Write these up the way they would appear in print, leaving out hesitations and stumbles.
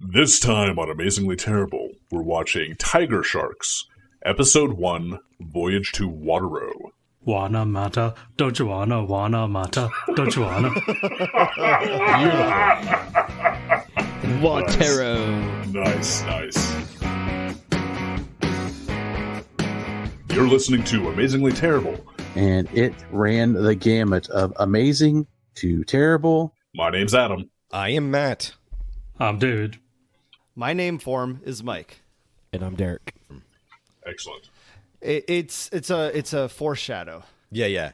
This time on Amazingly Terrible, we're watching Tigersharks, Episode 1, Voyage to Water-O. Wanna mata, don't you wanna mata, don't you wanna? Beautiful. Water-O. Nice. You're listening to Amazingly Terrible. And it ran the gamut of amazing to terrible. My name's Adam. I am Matt. I'm David. My name form is Mike. And I'm Derek. Excellent. It's a foreshadow. Yeah.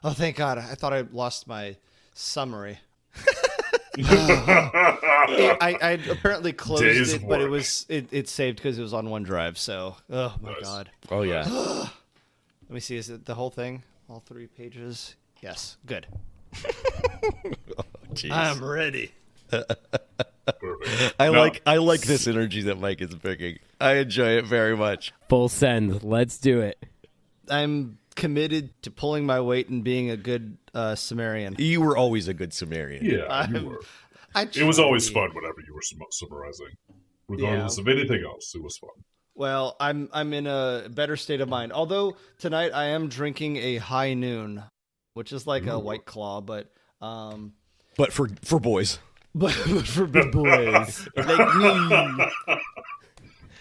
Oh, thank God! I thought I lost my summary. I apparently closed Days it, of but work. it saved because it was on OneDrive. So, oh my Nice. God! Oh, yeah. Let me see. Is it the whole thing? All 3 pages? Yes. Good. Jeez. I'm ready. Perfect. I No, like this energy that Mike is picking. I enjoy it very much. Full send. Let's do it. I'm committed to pulling my weight and being a good Sumerian. You were always a good Sumerian. Yeah, you I'm- were. It It was always fun whenever you were summarizing. Regardless of anything else, it was fun. Well, I'm in a better state of mind. Although tonight I am drinking a High Noon, which is like a White Claw, but But for boys. for big boys like me.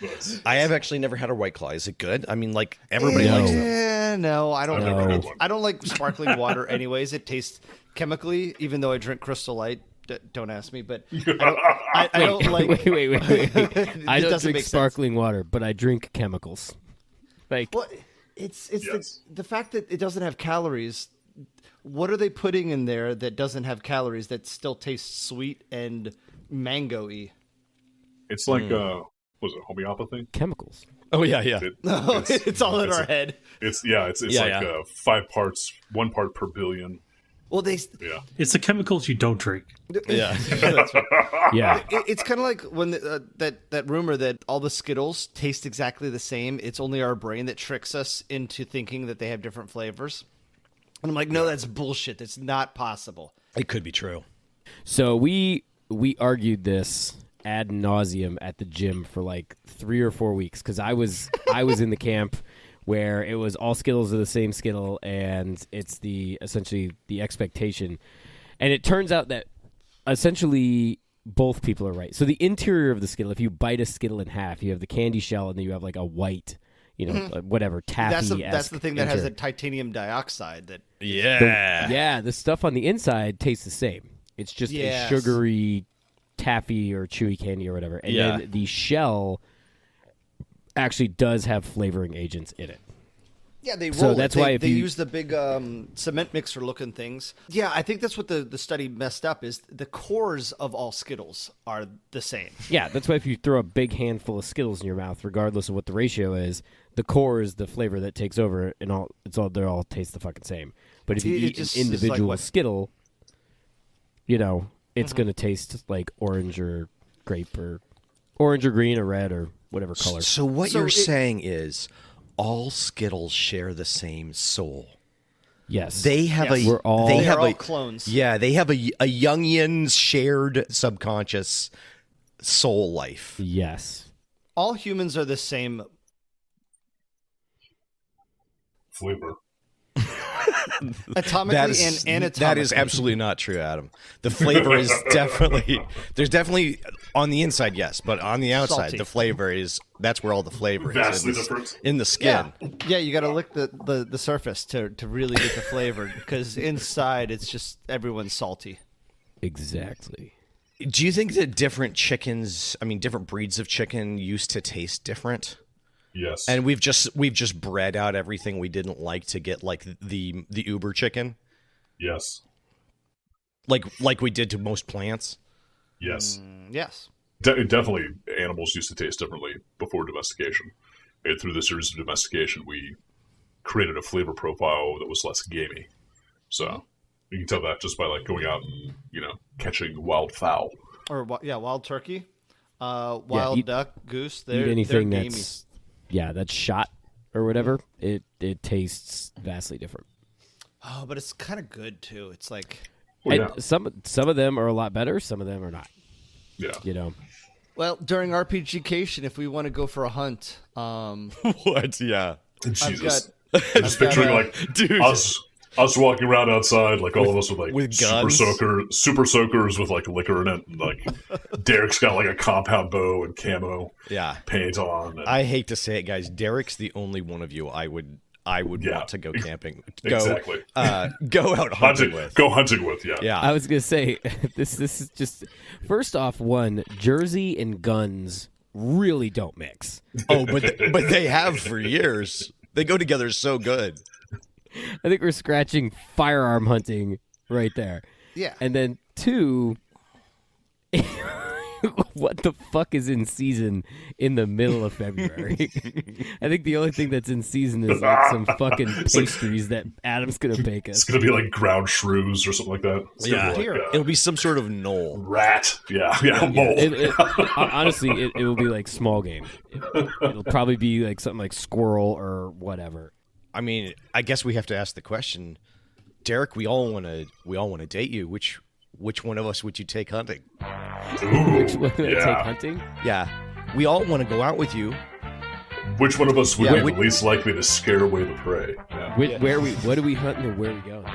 Nice. I have actually never had a White Claw. Is it good? I mean, like, everybody likes them. Yeah, no, I don't. I've never had one. I don't like sparkling water. Anyways, it tastes chemically. Even though I drink Crystal Light, don't ask me. But I don't like. Wait. It I don't doesn't drink make sense. sparkling water, but I drink chemicals. Like, Well, it's Yes. the fact that it doesn't have calories. What are they putting in there that doesn't have calories that still tastes sweet and mango-y? It's like, was it homeopathy? chemicals. Oh, yeah. No, it's all in it's our a- head. It's Yeah, like yeah. 5 parts, 1 part per billion. Well, Yeah. It's the chemicals you don't drink. Yeah. That's right. Yeah. It's kind of like when that rumor that all the Skittles taste exactly the same. It's only our brain that tricks us into thinking that they have different flavors. And I'm like, no, that's bullshit. That's not possible. It could be true. So we argued this ad nauseum at the gym for like 3 or 4 weeks because I was in the camp where it was all Skittles are the same Skittle and it's essentially the expectation, and it turns out that essentially both people are right. So the interior of the Skittle, if you bite a Skittle in half, you have the candy shell and then you have like a white, whatever taffy. That's the thing that has the titanium dioxide. That Yeah. the stuff on the inside tastes the same. It's just Yes. a sugary taffy or chewy candy or whatever. And Yeah. then the shell actually does have flavoring agents in it. Yeah, they roll So it. that's They- why if they you- use the big cement mixer looking things. Yeah, I think that's what the study messed up is the cores of all Skittles are the same. Yeah, that's why if you throw a big handful of Skittles in your mouth, regardless of what the ratio is, the core is the flavor that takes over, and they all taste the fucking same. But if you It eat just an is like individual what- Skittle, it's going to taste like orange or grape or orange or green or red or whatever color. So what So you're it- saying is all Skittles share the same soul. Yes. They have Yes. We're all- they They're have all a clones. Yeah, they have a Jungian shared subconscious soul life. Yes. All humans are the same. Flavor. Atomically and anatomically. That is absolutely not true, Adam. The flavor is there's definitely on the inside, yes, but on the outside, Salty. the flavor that's where all the flavor is Vastly in the, different. in the skin. Yeah, you got to lick the surface to really get the flavor because inside it's just everyone's salty. Exactly. Do you think that different breeds of chicken used to taste different? Yes. And we've just bred out everything we didn't like to get like the uber chicken, yes. like we did to most plants. Yes. Yes. Definitely, animals used to taste differently before domestication. And through the series of domestication, we created a flavor profile that was less gamey. So you can tell that just by like going out and catching wild fowl. Or wild turkey, wild eat- duck, goose. Eat They're anything gamey. that's shot or whatever. It tastes vastly different. Oh, but it's kind of good too. It's like Well, yeah. And some of them are a lot better. Some of them are not. Yeah. You know. Well, during RPGcation, if we want to go for a hunt, What? Yeah. Jesus. I've I'm just picturing like Dude. us walking around outside, like all of us with like with super guns? super soakers with like liquor in it, and like Derek's got like a compound bow and camo Yeah. paint on. And, I hate to say it, guys. Derek's the only one of you I would Yeah. want to go camping. Go, Exactly. Go out hunting with. Go hunting with, yeah. Yeah. I was gonna say this is just first off, one, Jersey and guns really don't mix. Oh, but they have for years. They go together so good. I think we're scratching firearm hunting right there. yeah. And then two, what the fuck is in season in the middle of February? I think the only thing that's in season is like some fucking pastries that Adam's gonna bake It's us. gonna be like ground shrews or something like that. It's gonna be like, It'll be some sort of knoll. rat. Yeah, mole. Honestly, it will be like small game. It'll probably be like something like squirrel or whatever. I mean, I guess we have to ask the question, Derek. We all want to date you. Which one of us would you take hunting? Which one would I take hunting? Yeah, we all want to go out with you. Which one of us would Yeah, be the least likely to scare away the prey? Yeah. What are we hunting and where are we going?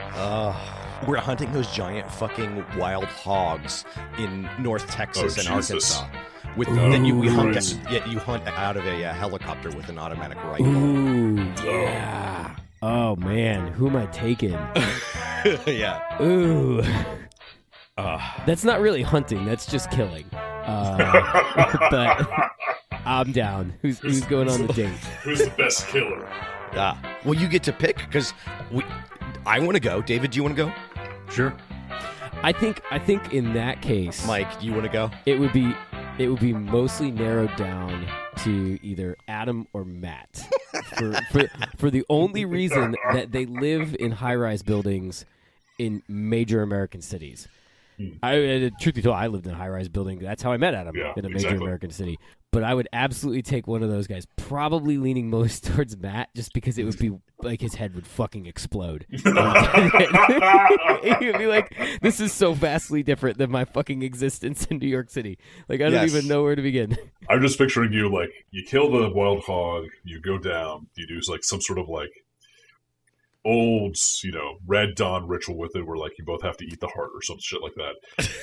We're hunting those giant fucking wild hogs in North Texas and Jesus. Arkansas. You hunt out of a helicopter with an automatic rifle. Ooh, yeah. Oh man, who am I taking? Yeah. Ooh. That's not really hunting. That's just killing. But I'm down. Who's going on the date? Who's the best killer? Yeah. Well, you get to pick because I want to go. David, do you want to go? Sure. I think in that case, Mike, do you want to go? it would be mostly narrowed down to either Adam or Matt for the only reason that they live in high-rise buildings in major American cities. Truth be told, I lived in a high-rise building. That's how I met Adam in a major American city. But I would absolutely take one of those guys, probably leaning most towards Matt, just because it would be like his head would fucking explode. He'd be like, this is so vastly different than my fucking existence in New York City. Like, I don't even know where to begin. I'm just picturing you like you kill the wild hog, you go down, you do like some sort of like old, Red Dawn ritual with it, where like you both have to eat the heart or some shit like that.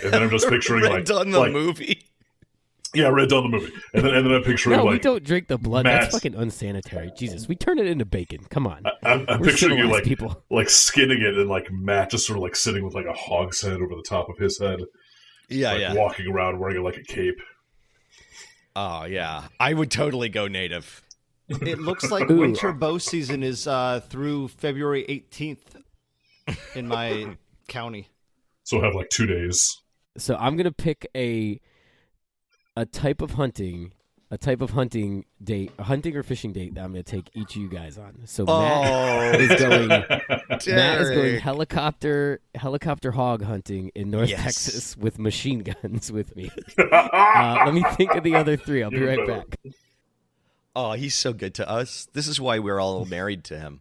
And then I'm just picturing Red Dawn the movie. Yeah, Red Dawn the movie. And then I'm picturing No, like we don't drink the blood. Matt. That's fucking unsanitary. Jesus, we turn it into bacon. Come on. I'm We're picturing you civilized like people. like skinning it, and like Matt just sort of like sitting with like a hog's head over the top of his head. Yeah, like, walking around wearing like a cape. Oh, yeah. I would totally go native. It looks like Ooh. winter bow season is through February 18th in my county. So we'll have like 2 days. So I'm gonna pick a type of hunting date, a hunting or fishing date that I'm gonna take each of you guys on. So Matt is going helicopter hog hunting in North Texas with machine guns with me. Let me think of the other three. I'll be right back. Oh, he's so good to us. This is why we're all married to him.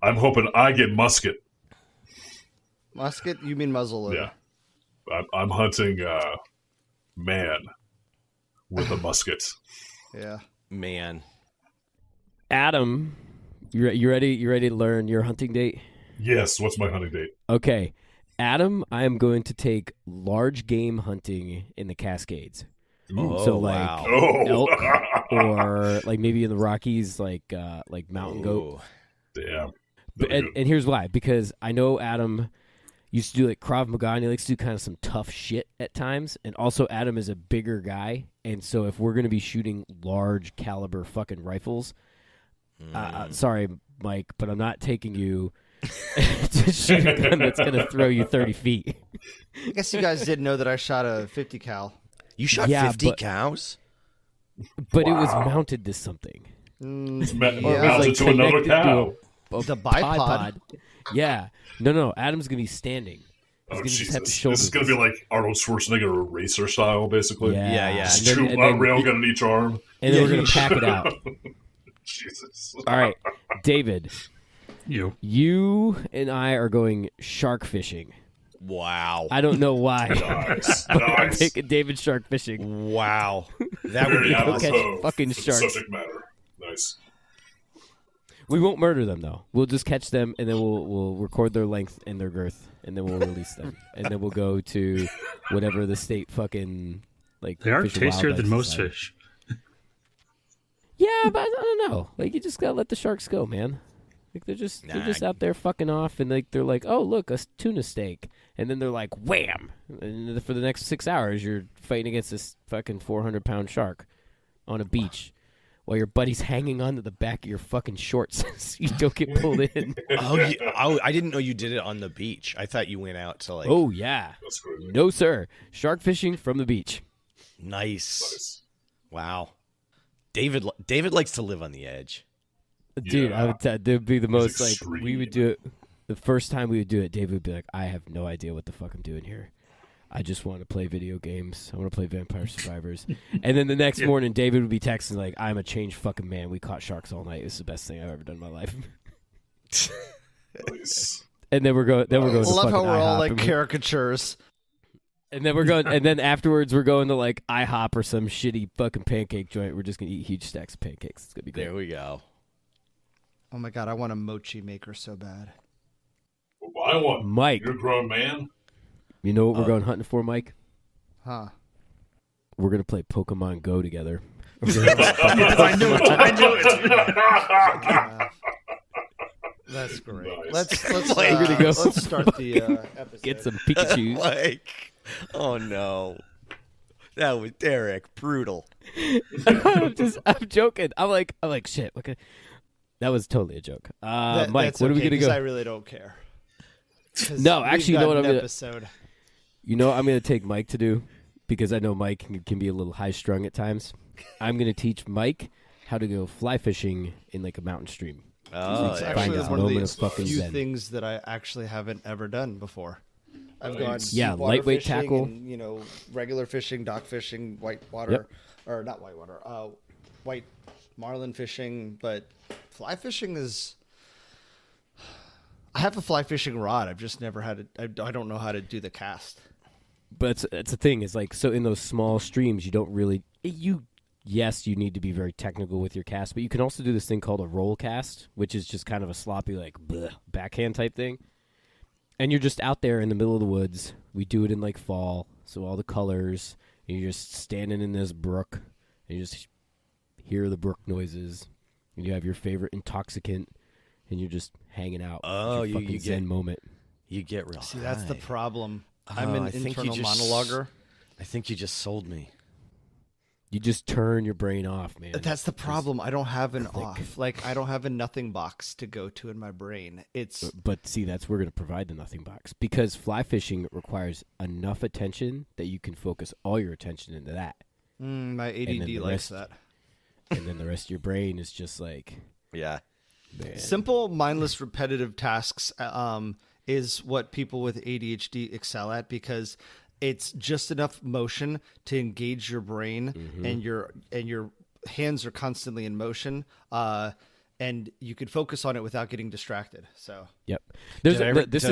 I'm hoping I get musket. Musket? You mean muzzleloader? Yeah. I'm hunting man with a musket. Yeah. Man. Adam, you ready? You ready to learn your hunting date? Yes, what's my hunting date? Okay, Adam, I am going to take large game hunting in the Cascades. So like elk, or like maybe in the Rockies, like mountain goat. Damn. And here's why: because I know Adam used to do like Krav Maga, and he likes to do kind of some tough shit at times. And also, Adam is a bigger guy, and so if we're going to be shooting large caliber fucking rifles, sorry, Mike, but I'm not taking you to shoot a gun that's going to throw you 30 feet. I guess you guys didn't know that I shot a 50 cal. You shot 50 cows? But it was mounted to something. Mounted to another cow. The bipod. Yeah. No. Adam's going to be standing. He's going to just have to shoulder This is going to be like Arnold Schwarzenegger racer style, basically. Yeah. Just two railgun in each arm. And then we're going to pack it out. Jesus. All right. David. You and I are going shark fishing. Wow. I don't know why. Nice. But I'm Nice. taking David shark fishing. Wow. That would be Very Go awesome. catch apropos fucking for the sharks. subject matter. Nice. We won't murder them though. We'll just catch them and then we'll record their length and their girth and then we'll release them and then we'll go to whatever the state fucking like. They are Fish and tastier Wildlife than most Society. fish. Yeah, but I don't know. Like you just gotta let the sharks go, man. Like they're just out there fucking off and like they're like, oh look, a tuna steak, and then they're like, wham! And for the next 6 hours, you're fighting against this fucking 400-pound shark on a beach. While your buddy's hanging onto the back of your fucking shorts so you don't get pulled in. I didn't know you did it on the beach. I thought you went out to like. Oh, yeah. That's crazy. No, sir. Shark fishing from the beach. Nice. Nice. Wow. David likes to live on the edge. Dude, I would there'd be the most, like, extreme. we would do it. The first time we would do it, David would be like, I have no idea what the fuck I'm doing here. I just want to play video games. I want to play Vampire Survivors. And then the next morning, David would be texting like, I'm a changed fucking man. We caught sharks all night. It's the best thing I've ever done in my life. Nice. And then we're going. I to love how fucking we're all IHOP, like and caricatures. and then we're going. And then afterwards, we're going to like IHOP or some shitty fucking pancake joint. We're just gonna eat huge stacks of pancakes. It's gonna be great. There we go. Oh my god, I want a mochi maker so bad. Well, buy one. Mike, You're a grown man. you know what we're going hunting for, Mike? Huh. We're gonna play Pokemon Go together. I knew it. That's great. Nice. Let's We're gonna go. let's start the episode. Get some Pikachu. Like, oh no. That was Derek. Brutal. I'm joking. I'm like shit. Okay. That was totally a joke. Mike, That's what are we okay, gonna 'cause go? I really don't care. 'Cause No, we've actually, you got know what an I'm gonna- episode. You know what I'm going to take Mike to do? Because I know Mike can be a little high-strung at times. I'm going to teach Mike how to go fly fishing in like a mountain stream. Oh, It's there actually we go. one of Moment the of fucking few zen. things that I actually haven't ever done before. I've gone Yeah, deep water lightweight fishing tackle. and, regular fishing, dock fishing, white water, Yep. or not white water, white marlin fishing, but fly fishing is. I have a fly fishing rod. I've just never had it. I don't know how to do the cast. But it's the thing. It's like, so in those small streams, you don't really... Yes, you need to be very technical with your cast, but you can also do this thing called a roll cast, which is just kind of a sloppy, like, bleh, backhand type thing. And you're just out there in the middle of the woods. We do it in, like, fall, so all the colors. And you're just standing in this brook, and you just hear the brook noises. And you have your favorite intoxicant, and you're just hanging out. Oh, It's your you fucking get- zen moment. You get real. See, that's the high. problem. I'm an I think you internal just- monologuer. I think you just sold me. You just turn your brain off, man. That's the problem. I don't have an off. Like, I don't have a nothing box to go to in my brain. It's But see, that's where we're going to provide the nothing box, because fly fishing requires enough attention that you can focus all your attention into that, my then ADD the likes rest- that. and then the rest of your brain is just like, Yeah. man. Simple, mindless, repetitive tasks is what people with ADHD excel at, because it's just enough motion to engage your brain, and your hands are constantly in motion, and you could focus on it without getting distracted. So Yep. Did I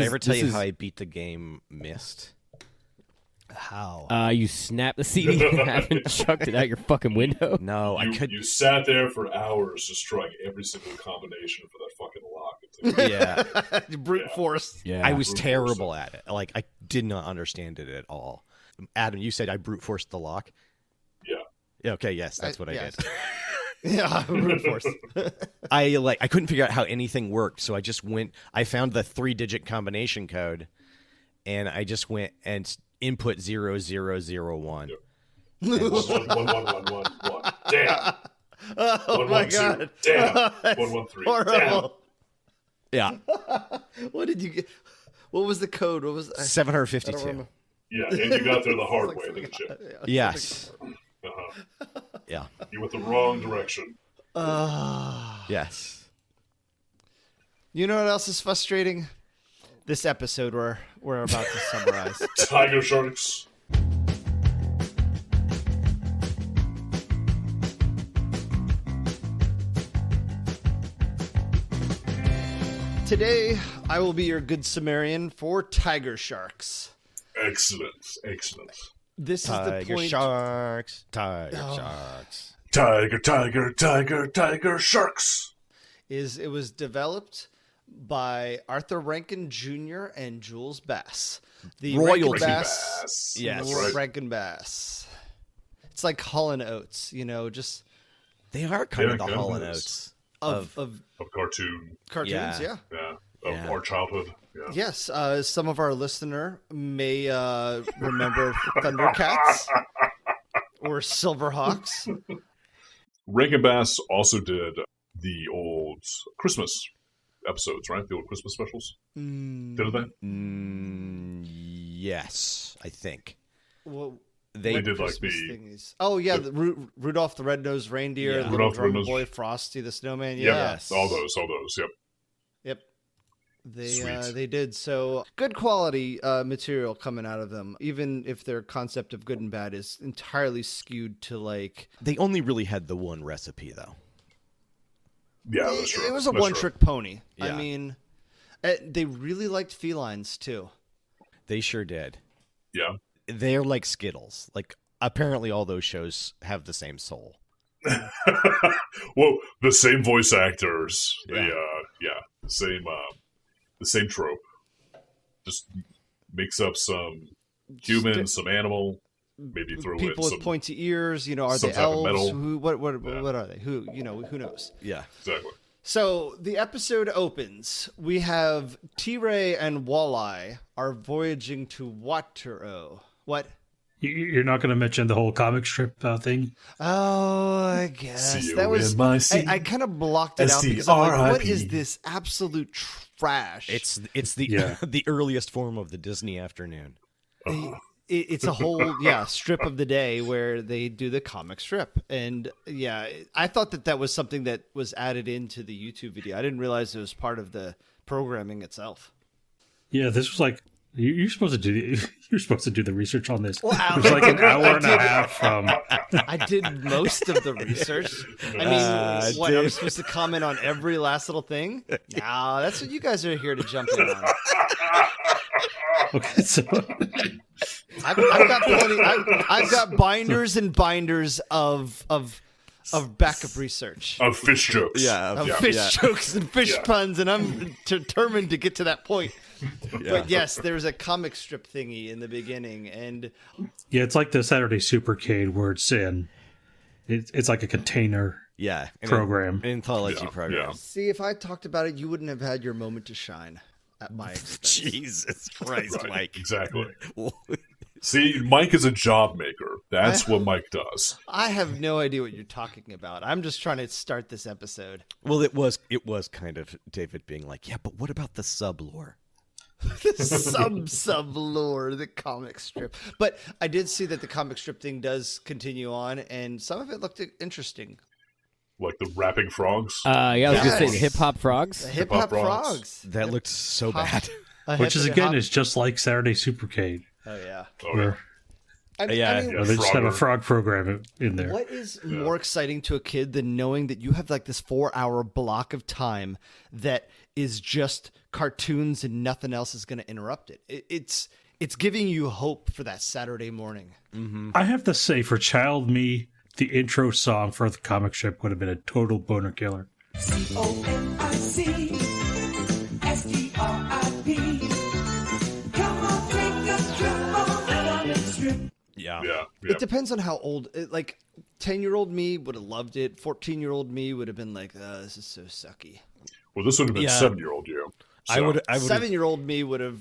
ever tell you how I beat the game Mist? how? You snap the CD and haven't chucked it out your fucking window? No, I could. You sat there for hours just trying every single combination for that fucking lock. Yeah, Brute force. Yeah. I was brute terrible at it. Like I did not understand it at all. Adam, you said I brute forced the lock. Yeah. Yeah, okay, yes, that's what I yes. did. Yeah, brute force. I couldn't figure out how anything worked, so I just went. I found the 3-digit combination code, and I just went and input 0001. Yep. 11111. Damn. Oh my god. Damn. That's 113. horrible. Yeah, What did you get? What was the code? What was I don't 752. remember. Yeah, and you got there the hard way, didn't you? Yes. Uh-huh. Yeah. You went the wrong direction. Yes. You know what else is frustrating? This episode we're about to summarize. Tigersharks. Today, I will be your good Sumerian for Tigersharks. Excellent. This is the point. Sharks. Tiger Oh. Sharks. Tiger sharks. It was developed by Arthur Rankin Jr. and Jules Bass. The Royal Rankin Bass. Bass. Yes. That's right. Rankin Bass. It's like Hall and Oates, just They are kind of Yeah, the yeah. Hall and Oates. of Of cartoon. cartoons, Yeah. yeah. Of Yeah. our childhood. Yeah. Yes, some of our listener may remember Thundercats or Silverhawks. Rankin Bass also did the old Christmas episodes, right? The old Christmas specials. Did they? Yes, I think. Well, They They did like Christmas the thingies. Oh yeah, the Rudolph the Red-Nosed Reindeer, Yeah. Little Rudolph the Drummer Red-Nosed- Boy, Frosty the Snowman. yeah, Yes, all those. Yep. Yep. They Sweet. they did so good quality material coming out of them, even if their concept of good and bad is entirely skewed to like They only really had the one recipe, though. Yeah, that's true. it was a That's one-trick pony. I Yeah. mean, they really liked felines too. They sure did. true. Yeah. They're like Skittles. Like, apparently all those shows have the same soul. Well, the same voice actors. Yeah. The same trope. Just mix up some human, some animal. Maybe throw in People some. with pointy ears, are some they type of elves? metal. Who? What are they? Who? Who knows? Yeah. Exactly. So the episode opens. We have T-Ray and Walleye are voyaging to Water-O. What? You're not going to mention the whole comic strip thing? Oh, I guess that was. C-O-M-I-C. I kind of blocked it out because I'm like, what is this absolute trash? It's the Yeah. the earliest form of the Disney afternoon. It's a whole strip of the day where they do the comic strip, and I thought that was something that was added into the YouTube video. I didn't realize it was part of the programming itself. Yeah, this was like you're supposed to do. You're supposed to do the research on this. Well, It was like an hour and a half from. I did most of the research. I mean, what? I'm supposed to comment on every last little thing? No, that's what you guys are here to jump in on. Okay, so I've got plenty. I've got binders and binders of backup research. Of fish jokes. Of fish jokes and fish puns, and I'm determined to get to that point. But yes, there's a comic strip thingy in the beginning, and yeah, it's like the Saturday Supercade where it's in. It's like a container. Yeah. Program. An anthology Yeah, program. yeah. see, if I talked about it, you wouldn't have had your moment to shine at my expense. Jesus Christ, Right, Mike. exactly. See, Mike is a job maker. That's what Mike does. I have no idea what you're talking about. I'm just trying to start this episode. Well, it was kind of David being like, yeah, but what about the sub lore? sub lore, the comic strip. But I did see that the comic strip thing does continue on, and some of it looked interesting. Like the rapping frogs. I was gonna say Yes. the hip hop frogs. The hip hop frogs. frogs. That looked so bad. Which is again is just like Saturday Supercade, Oh yeah. Oh, yeah. where I mean, Yeah. you know, they just have a frog program in there. What is more exciting to a kid than knowing that you have like this 4-hour block of time that is just cartoons and nothing else is going to interrupt it? It's giving you hope for that Saturday morning. I have to say, for child me, the intro song for the comic strip would have been a total boner killer. COMICSTRIP. Come on, take a trip on the comic strip. Yeah. Yeah. It depends on how old. Like 10-year-old me would have loved it. 14-year-old me would have been like, "This is so sucky." Well, this would have been Yeah. 7-year-old you. I would 7-year-old me would have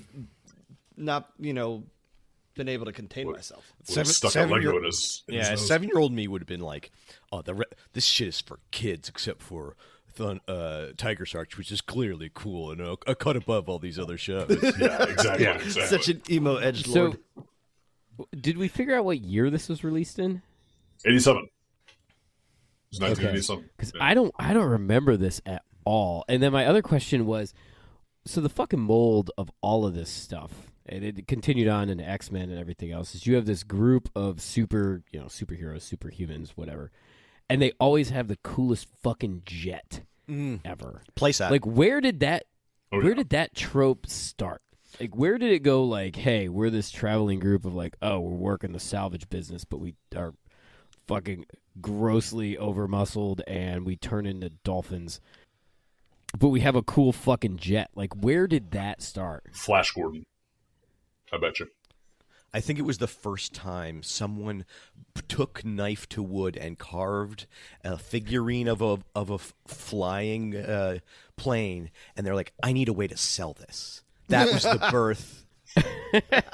not, been able to contain myself. stuck a seven-year- Lego in his Yeah, nose. 7-year-old me would have been like, "Oh, this shit is for kids, except for Tigersharks, which is clearly cool and a cut above all these other shows." Yeah, exactly. Yeah. exactly. Such an emo edgelord. So, did we figure out what year this was released in? 87. It was 1987. Because Yeah. I don't remember this at all. And then my other question was, so the fucking mold of all of this stuff, and it continued on in X-Men and everything else, is you have this group of superheroes, superhumans, whatever, and they always have the coolest fucking jet ever. Playset. Like, where did that Oh, Where yeah. did that trope start? Like, where did it go? Like, hey, we're this traveling group of like, oh, we're working the salvage business, but we are fucking grossly over-muscled and we turn into dolphins. But we have a cool fucking jet. Like, where did that start? Flash Gordon. I bet you. I think it was the first time someone took knife to wood and carved a figurine of a flying plane, and they're like, "I need a way to sell this." That was the birth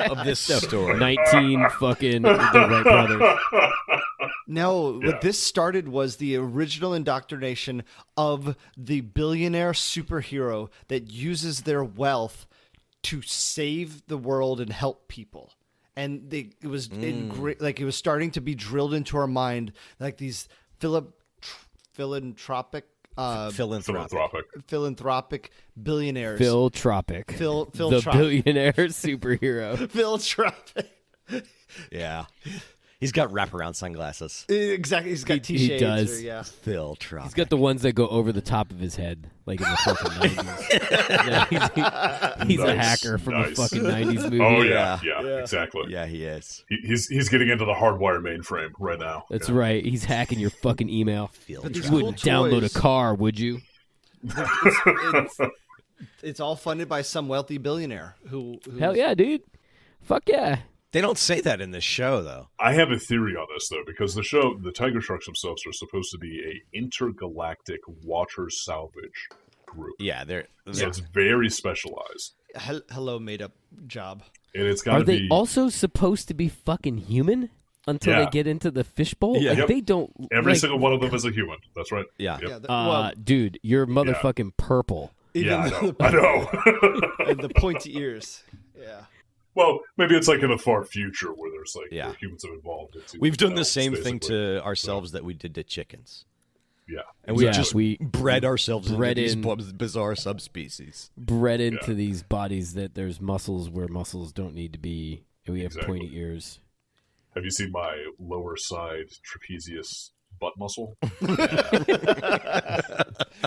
of this story. 19 fucking the Wright brothers. No, what this started was the original indoctrination of the billionaire superhero that uses their wealth to save the world and help people. And it was like it was starting to be drilled into our mind, like these philanthropic billionaires. Philanthropic. Phil The Trop- billionaire superhero. Philanthropic. Yeah, he's got wraparound sunglasses. Exactly. He's got He T-shades. does. Or, yeah. Phil Trop. He's got the ones that go over the top of his head, like in the fucking 90s. Yeah, he's a Nice, hacker from nice. a fucking 90s movie. Oh Yeah. yeah, exactly. Yeah, he is. He's getting into the hardwire mainframe right now. That's Yeah. right. He's hacking your fucking email. But these You cool wouldn't download a toys- car, would you? It's all funded by some wealthy billionaire who's Hell yeah, dude. Fuck yeah. They don't say that in this show, though. I have a theory on this though, because the Tigersharks themselves are supposed to be a intergalactic water salvage group. Yeah, they're So it's very specialized, Hello, made up job. and it's got Are to they be. also supposed to be fucking human until Yeah. they get into the fishbowl? Yeah. Like, Yep. they don't. Every like, single one of them is a human. That's right. yeah. Yep. Yeah, well, dude, you're motherfucking purple. Yeah, I even know. I know. and the pointy ears. Yeah. Well, maybe it's like in the far future where there's like Yeah. where humans have evolved. Into We've done the elves, same thing basically. to ourselves that we did to chickens. Yeah, And we Yeah, just we bred ourselves bred into in- these bizarre subspecies. Bred into Yeah. these bodies that there's muscles where muscles don't need to be. And we have Exactly. pointy ears. Have you seen my lower side trapezius butt muscle?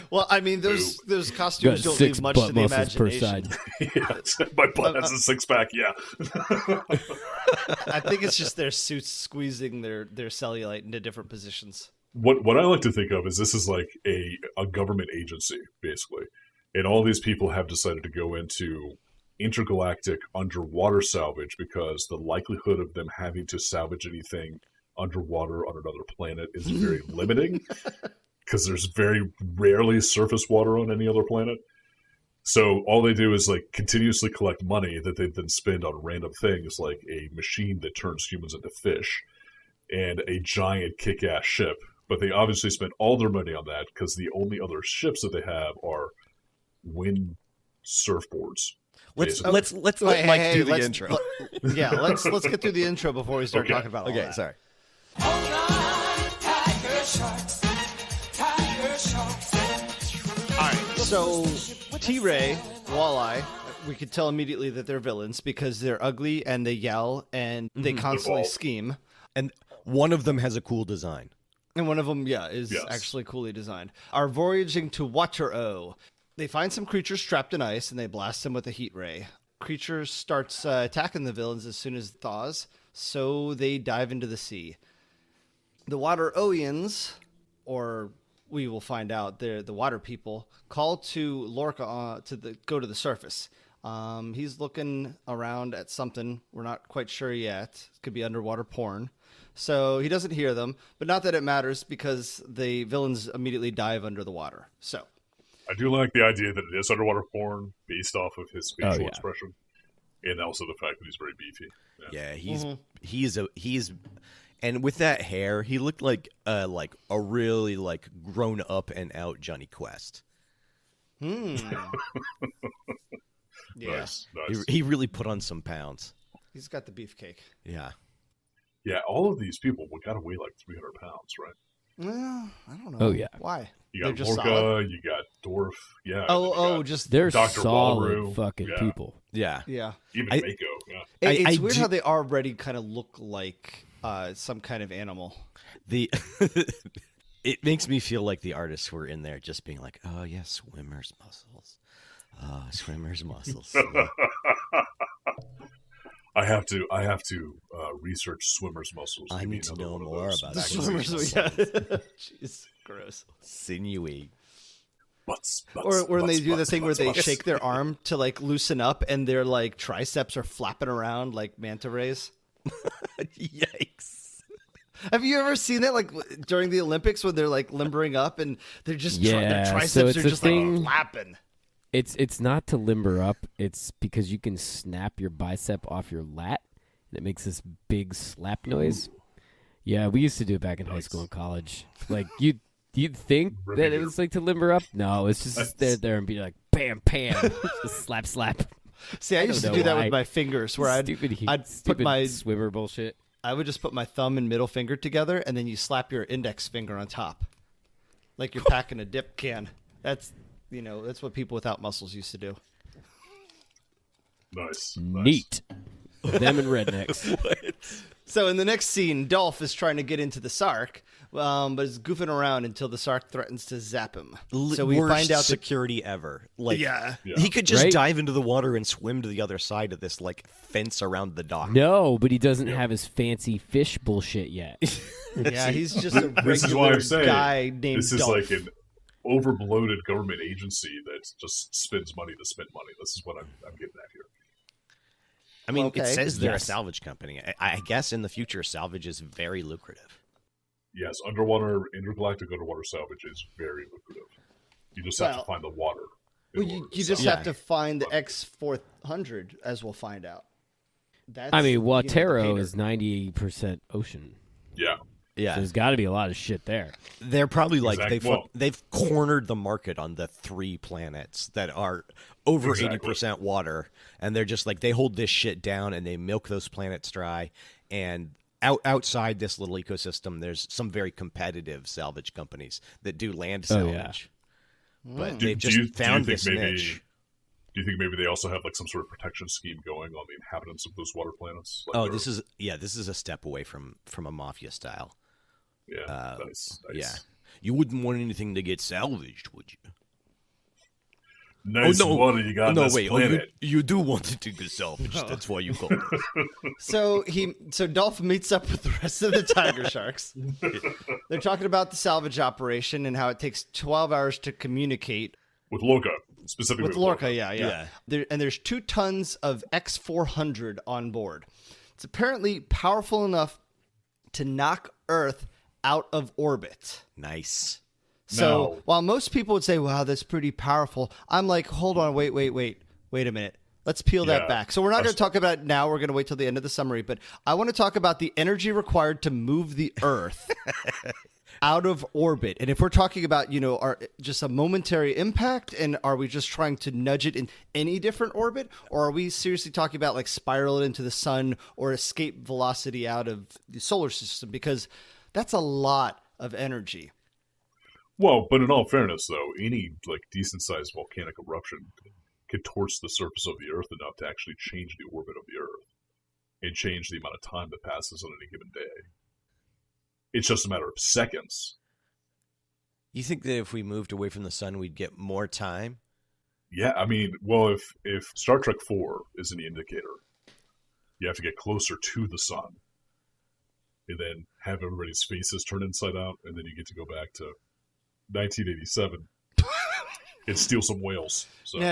Well, I mean, those Got costumes don't 6 leave much butt to the muscles per imagination. side. Yes, my butt has a six pack. Yeah. I think it's just their suits squeezing their cellulite into different positions. What I like to think of is this is like a government agency basically, and all these people have decided to go into intergalactic underwater salvage because the likelihood of them having to salvage anything underwater on another planet is very limiting because there's very rarely surface water on any other planet. So all they do is like continuously collect money that they then spend on random things like a machine that turns humans into fish and a giant kick-ass ship. But they obviously spent all their money on that because the only other ships that they have are wind surfboards. Let's basically. let Wait, Mike hey, do the let's- intro. Yeah, let's get through the intro before we start Okay. talking about all Okay, that. sorry. All right, so T-Ray, Walleye, we could tell immediately that they're villains because they're ugly and they yell and they constantly Evolve. scheme. And one of them has a cool design. And one of them, is Yes. actually coolly designed. Are voyaging to Water-O. They find some creatures trapped in ice and they blast them with a heat ray. Creature starts attacking the villains as soon as it thaws, so they dive into the sea. The Water-Oians, or we will find out they're the water people, call to Lorca go to the surface. He's looking around at something. We're not quite sure yet. Could be underwater porn. So he doesn't hear them, but not that it matters because the villains immediately dive under the water. So I do like the idea that it is underwater porn based off of his facial yeah. expression, and also the fact that he's very beefy. Yeah, he's and with that hair, he looked like a really like grown up and out Johnny Quest. yeah, Nice, nice. He really put on some pounds. he's got the beefcake. Yeah. Yeah, all of these people got to weigh like 300 pounds, right? Well, I don't know. Oh, yeah. Why? You They're got just Lorca, solid? you got Dorf, yeah. Oh, you oh, got just They're Dr. solid Walroo, fucking yeah. people. Yeah. yeah. even I- Mako, yeah. It's I weird do- how they already kind of look like some kind of animal. The it makes me feel like the artists were in there just being like, "Oh yeah, swimmers muscles. Swimmer's muscles. I have to research swimmers' muscles. I Give me need to another know one of more those. about The Swimmer's swimmers. muscles. Jeez, gross. Sinewy. Butts, Or when they butts, do the butts, thing where butts, they butts. shake their arm to like loosen up, and their like triceps are flapping around like manta rays. Yikes. Have you ever seen that like during the Olympics when they're like limbering up and they're just their Yeah, so triceps it's are a just thing- like flapping. It's not to limber up. It's because you can snap your bicep off your lat, and it makes this big slap noise. Yeah, we used to do it back in high school and college. Like you'd think that it was like to limber up. No, it's just stand there and be like bam, bam, just slap, slap. See, I used to know do that why. with my fingers, where I'd put stupid my swimmer bullshit. I would just put my thumb and middle finger together, and then you slap your index finger on top, like you're packing a dip can. That's that's what people without muscles used to do. Nice. Neat. Them and rednecks. So in the next scene, Dolph is trying to get into the Sark, but is goofing around until the Sark threatens to zap him. So we Worst find out that security ever. Like, Yeah. he could just Right? dive into the water and swim to the other side of this like fence around the dock. No, but he doesn't have his fancy fish bullshit yet. he's just a This is why regular I'm saying guy named this is Dolph. like an overbloated government agency that just spends money to spend money. This is what I'm getting at here. I mean, Okay. it says they're a Yes. salvage company. I guess in the future, salvage is very lucrative. Yes, intergalactic underwater salvage is very lucrative. You just have Well, to find the water. in Well, you order to just sell have it. to find the X400, as we'll find out. That's, I mean, the Watero painter. is 90% ocean. Yeah. Yeah, So there's got to be a lot of shit there. they're probably like Exactly. they've cornered the market on the 3 planets that are over Exactly. 80% water, and they're just like they hold this shit down and they milk those planets dry. And outside this little ecosystem, there's some very competitive salvage companies that do land Oh, yeah. salvage, but Do- they've do just you- do you found think this maybe- niche. Do you think maybe they also have like some sort of protection scheme going on the inhabitants of those water planets? Like Oh, they're- this is a step away from a mafia style. yeah, nice. Yeah, you wouldn't want anything to get salvaged, would you? Nice water you got on this planet. you do want it to get salvaged. That's why you call it. So Dolph meets up with the rest of the Tiger Sharks. They're talking about the salvage operation and how it takes 12 hours to communicate With Lorca, specifically with Lorca. Yeah. Yeah. There's 2 tons of X400 on board. It's apparently powerful enough to knock Earth out of orbit. Nice. So No. while most people would say, wow, that's pretty powerful, I'm like, hold on, wait a minute. Let's peel that Yeah. back. So we're not going to talk about it now. We're going to wait till the end of the summary. But I want to talk about the energy required to move the Earth out of orbit. And if we're talking about, just a momentary impact, and are we just trying to nudge it in any different orbit? Or are we seriously talking about like spiral it into the sun or escape velocity out of the solar system? Because that's a lot of energy. Well, but in all fairness, though, any like decent-sized volcanic eruption can torch the surface of the Earth enough to actually change the orbit of the Earth and change the amount of time that passes on any given day. It's just a matter of seconds. You think that if we moved away from the sun, we'd get more time? Yeah, I mean, well, if Star Trek 4 is any indicator, you have to get closer to the sun and then have everybody's faces turn inside out, and then you get to go back to 1987 and steal some whales. So. No.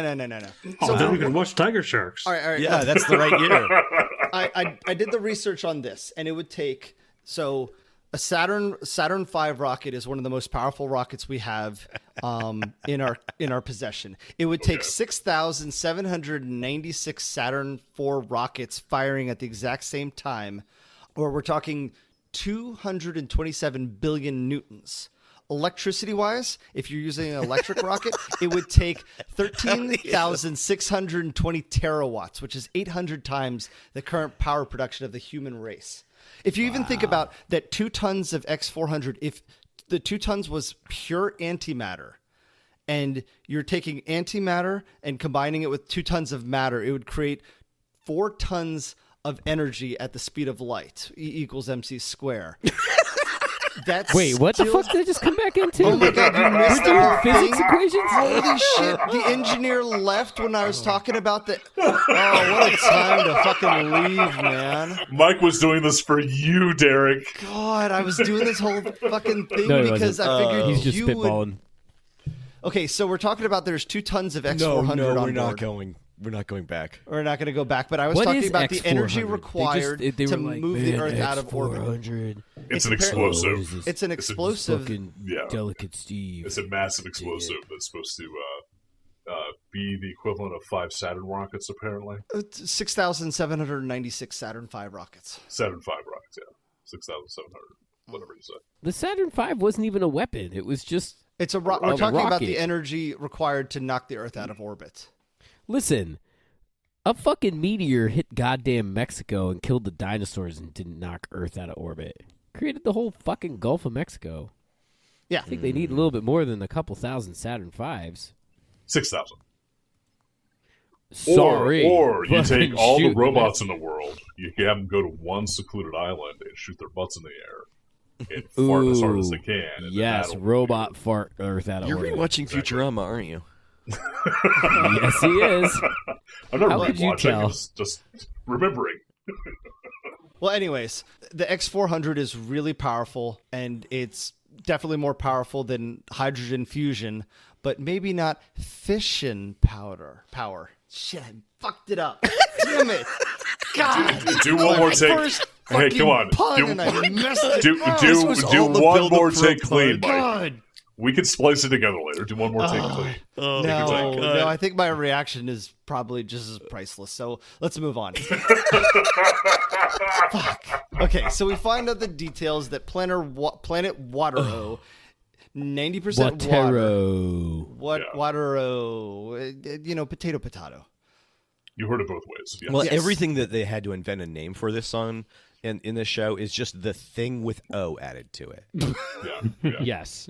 Oh, then we can watch Tiger Sharks. All right. Yeah, that's the right year. I did the research on this, and it would take a Saturn V rocket is one of the most powerful rockets we have in our possession. It would take 6,796 Saturn IV rockets firing at the exact same time, or we're talking 227 billion newtons. Electricity-wise, if you're using an electric rocket, it would take 13,620 terawatts, which is 800 times the current power production of the human race. If you even think about that 2 tons of X400, if the 2 tons was pure antimatter, and you're taking antimatter and combining it with 2 tons of matter, it would create 4 tons of energy at the speed of light, E equals MC square. That's Wait, what the still- fuck did I just come back into? Oh my god, you missed We're doing the physics thing? equations? Holy shit! The engineer left when I was talking about the. Oh, what a time to fucking leave, man! Mike was doing this for you, Derek. God, I was doing this whole fucking thing No, he because wasn't. I figured He's just you would. spitballing. Okay, so we're talking about there's 2 tons of No, X400 no, on we're board. not going. We're not going back. We're not going to go back, but I was What talking is about the energy X400? required they to were like, move the "Man, Earth out of orbit. X400. It's an It's explosive. It's an explosive. Fucking Yeah. delicate Steve. It's a massive explosive that's supposed to be the equivalent of 5 Saturn rockets, apparently. 6,796 Saturn V rockets. Saturn V rockets, yeah. 6,700, whatever you say. The Saturn V wasn't even a weapon. It was just. We're talking about the energy required to knock the Earth out of orbit. Listen, a fucking meteor hit goddamn Mexico and killed the dinosaurs and didn't knock Earth out of orbit. Created the whole fucking Gulf of Mexico. Yeah. I think they need a little bit more than a couple thousand Saturn Vs. 6,000. Sorry. Or you Fucking take all the shoot, robots in the world, you have them go to one secluded island and shoot their butts in the air and fart as hard as they can. And then Yes, that'll- robot fart Earth out of You're orbit. rewatching Futurama, aren't you? Yes, he is. I'm not How could you rewatching, tell? it's just remembering. Well, anyways, the X400 is really powerful, and it's definitely more powerful than hydrogen fusion, but maybe not fission power. Shit, I fucked it up. Damn it. God. Do one more take. First Hey, fucking come on. pun, and I missed it. Do was do all the one build-up more for a take clean, Mike. God. We can splice it together later. Do one more take clean. Oh, No, I think my reaction is probably just as priceless. So let's move on. Fuck. Okay, so we find out the details that planet Water-O, 90% water. Watero. Water-O, potato. You heard it both ways. Yes. Well, Yes. everything that they had to invent a name for this song in this show is just the thing with O added to it. Yeah. Yes.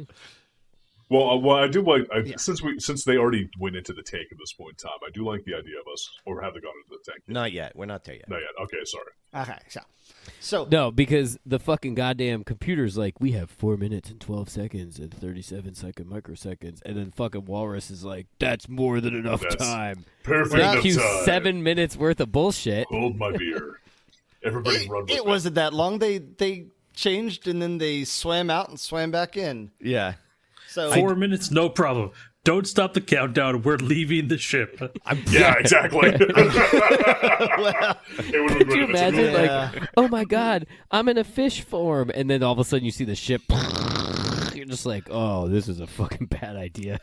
Well, I do like since they already went into the tank at this point in time. I do like the idea of us, or have they gone into the tank? Not yet. We're not there yet. Not yet. Okay, sorry. Okay, so No, because the fucking goddamn computer's like, we have 4 minutes and 12 seconds and 37-second microseconds, and then fucking Walrus is like, that's more than enough That's time. Perfect Well, enough Cue time. 7 minutes worth of bullshit. Hold my beer. Everybody run with it me. wasn't that long. They changed and then they swam out and swam back in. Yeah. So 4 minutes, no problem. Don't stop the countdown. We're leaving the ship. Yeah, exactly. Could you imagine, Yeah. like, oh my god, I'm in a fish form, and then all of a sudden you see the ship. You're just like, oh, this is a fucking bad idea.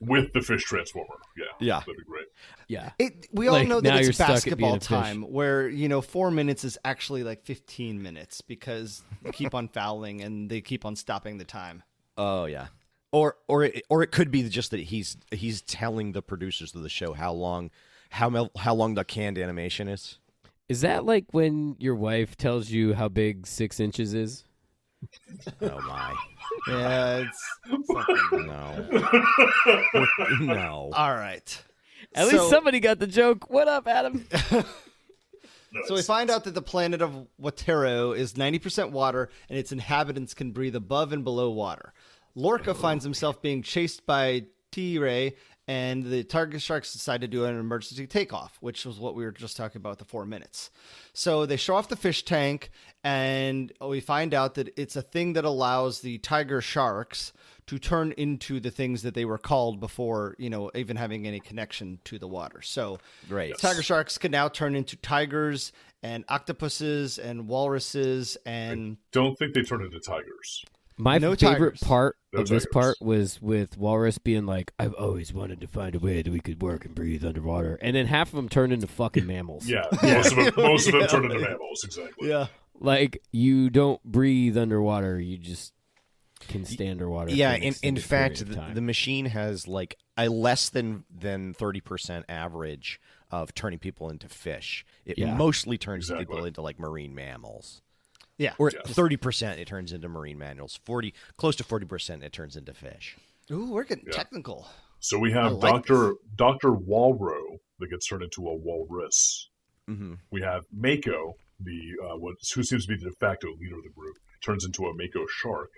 with the fish transformer? Yeah, Yeah. that'd be great. Yeah. we all Like, know now that you're it's stuck at being basketball a fish. time, where 4 minutes is actually like 15 minutes because they keep on fouling and they keep on stopping the time. Oh yeah. Or it could be just that he's telling the producers of the show how long the canned animation is. Is that like when your wife tells you how big 6 inches is? Oh my. Yeah, it's something. No. No. All right. At least somebody got the joke. What up, Adam? So we find out that the planet of Watero is 90% water, and its inhabitants can breathe above and below water. Lorca finds himself being chased by T-Ray, and the Tigersharks decide to do an emergency takeoff, which was what we were just talking about with the 4 minutes. So they show off the fish tank, and we find out that it's a thing that allows the Tigersharks to turn into the things that they were called before, even having any connection to the water. So Great. Tiger sharks can now turn into tigers and octopuses and walruses and Don't think they turn into tigers. My No favorite tigers. part No of this tigers. part was with Walrus being like, I've always wanted to find a way that we could work and breathe underwater. And then half of them turned into fucking mammals. Yeah, most of them turn into mammals. Exactly. yeah. Like, you don't breathe underwater. You just can stay underwater. Yeah, for an in extended fact, period of time. the machine has like a less than 30% average of turning people into fish. It Yeah. mostly turns Exactly. people into like marine mammals. Yeah. Or 30% it turns into marine mammals. Close to 40% it turns into fish. Ooh, we're getting technical. So we have like Dr. Walro that gets turned into a walrus. Mm-hmm. We have Mako, who seems to be the de facto leader of the group. turns into a mako shark.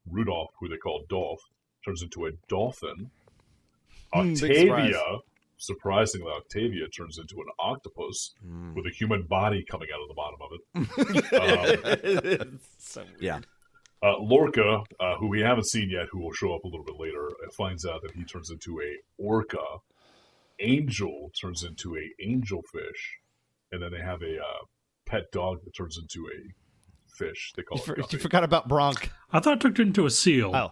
Rudolph, who they call Dolph, turns into a dolphin. Big Octavia, surprisingly, Octavia turns into an octopus with a human body coming out of the bottom of it. So weird. Yeah. Lorca, who we haven't seen yet, who will show up a little bit later, finds out that he turns into a orca. Angel turns into a angelfish, and then they have a pet dog that turns into a fish. They call it You Guppy. forgot about Bronk. I thought it turned into a seal. Oh.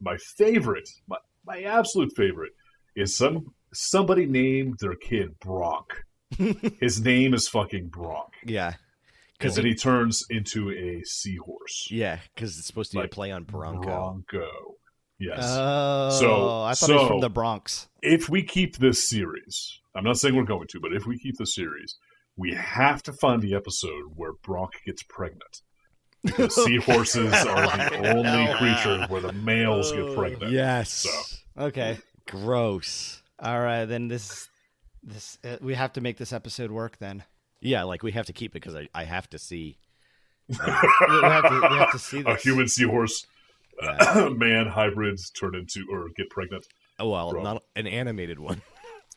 My favorite, my absolute favorite, is somebody named their kid Bronk. His name is fucking Bronk. Yeah. And then he turns into a seahorse. Yeah, because it's supposed to be Like a play on Bronco. Bronco. Yes. Oh, I thought he was from the Bronx. If we keep this series, I'm not saying we're going to, but if we keep the series, we have to find the episode where Bronk gets pregnant. Because seahorses are the only creature where the males get pregnant. Yes. So, Okay. Gross. All right, then this we have to make this episode work then. Yeah, like we have to keep it because I have to see. We have to see a this. human seahorse man hybrids turn into or get pregnant. Oh well, Bro. not an animated one.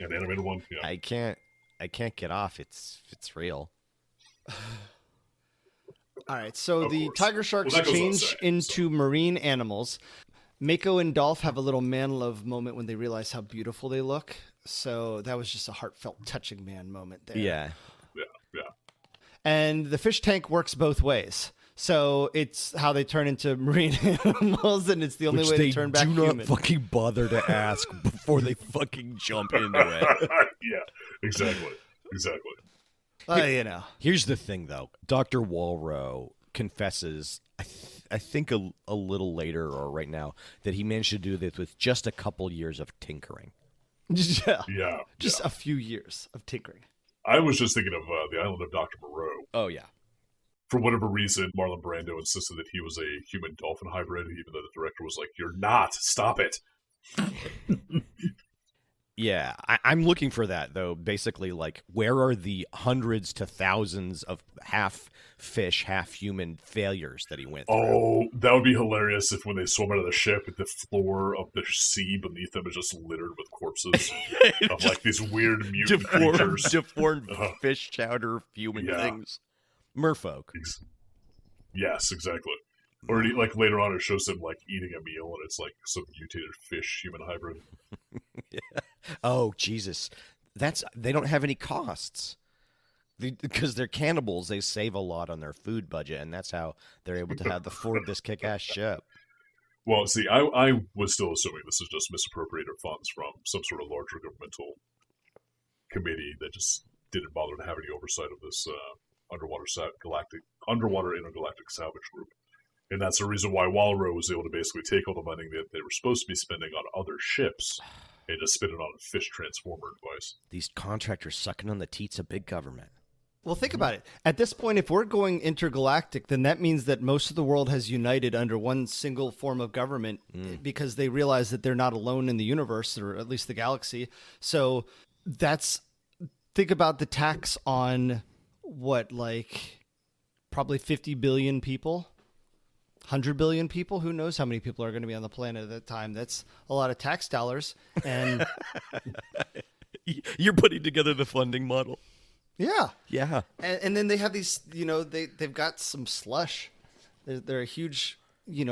An animated one. Yeah. I can't get off. It's real. All right, so Of the course. Tiger Sharks Well, that goes without change saying, into marine animals. Mako and Dolph have a little man love moment when they realize how beautiful they look. So that was just a heartfelt, touching man moment there. Yeah. Yeah. And the fish tank works both ways. So it's how they turn into marine animals, and it's the only Which way they to turn back do not human. fucking bother to ask before they fucking jump into it. Yeah. Exactly. You know. Here's the thing, though. Dr. Walro confesses, I think a little later or right now, that he managed to do this with just a couple years of tinkering. Yeah. Yeah. Just a few years of tinkering. I was just thinking of the island of Dr. Moreau. Oh, yeah. For whatever reason, Marlon Brando insisted that he was a human dolphin hybrid, even though the director was like, "You're not. Stop it." Yeah, I'm looking for that, though. Basically, like, where are the hundreds to thousands of half fish, half human failures that he went through? Oh, that would be hilarious if when they swim out of the ship, the floor of the sea beneath them is just littered with corpses of like these weird mutant creatures. Deformed Uh-huh. fish chowder human Yeah. things. Merfolk. Yes, exactly. Or like later on, it shows them like eating a meal, and it's like some mutated fish human hybrid. Oh, Jesus. They don't have any costs. Because they're cannibals, they save a lot on their food budget, and that's how they're able to afford this kick-ass ship. Well, see, I was still assuming this is just misappropriated funds from some sort of larger governmental committee that just didn't bother to have any oversight of this underwater intergalactic salvage group. And that's the reason why Walro was able to basically take all the money that they were supposed to be spending on other ships and just spend it on a fish transformer device. These contractors sucking on the teats of big government. Well, think about it. At this point, if we're going intergalactic, then that means that most of the world has united under one single form of government because they realize that they're not alone in the universe, or at least the galaxy. So think about the tax on probably 50 billion people, 100 billion people. Who knows how many people are going to be on the planet at that time? That's a lot of tax dollars. And You're putting together the funding model. yeah. Yeah. And then they have these, they've got some slush. They're a huge,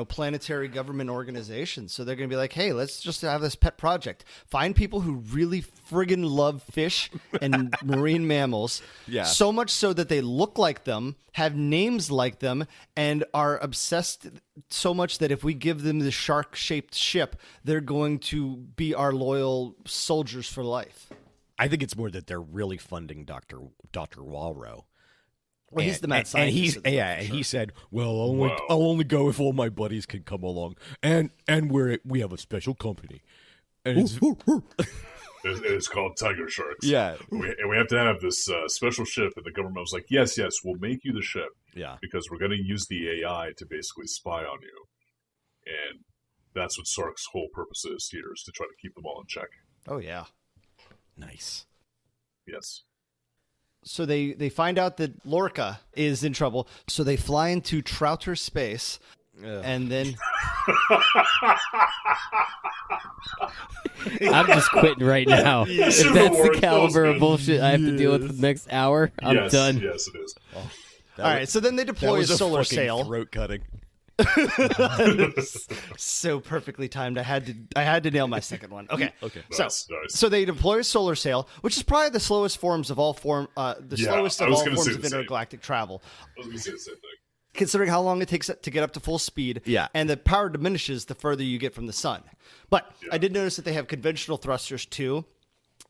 planetary government organization. So they're going to be like, hey, let's just have this pet project. Find people who really friggin' love fish and marine mammals. Yeah. So much so that they look like them, have names like them, and are obsessed so much that if we give them the shark-shaped ship, they're going to be our loyal soldiers for life. I think it's more that they're really funding Dr. Walro. Well, he's the mad scientist. And he said, "Well, I'll only go if all my buddies can come along, and we have a special company, and it's, It's called Tigersharks. yeah, And we have to have this special ship, and the government was like, yes, we'll make you the ship. yeah, Because we're going to use the AI to basically spy on you. And that's what Sark's whole purpose is here, is to try to keep them all in check. Oh, yeah. nice." Yes. So they find out that Lorca is in trouble. So they fly into Trouter space, and then I'm just quitting right now. If should've that's the worked. That caliber was of good. bullshit I have to deal with for the next hour, I'm yes, done. Yes, it is. all right. So then they That deploy a was a solar fucking sail. throat cutting. So perfectly timed. I had to nail my second one. Okay. Okay. Nice. So they deploy a solar sail, which is probably the slowest forms of all slowest I of was all gonna forms say of the same. intergalactic travel. I was going to say the same thing. Considering how long it takes to get up to full speed, Yeah. and the power diminishes the further you get from the sun. But I did notice that they have conventional thrusters too.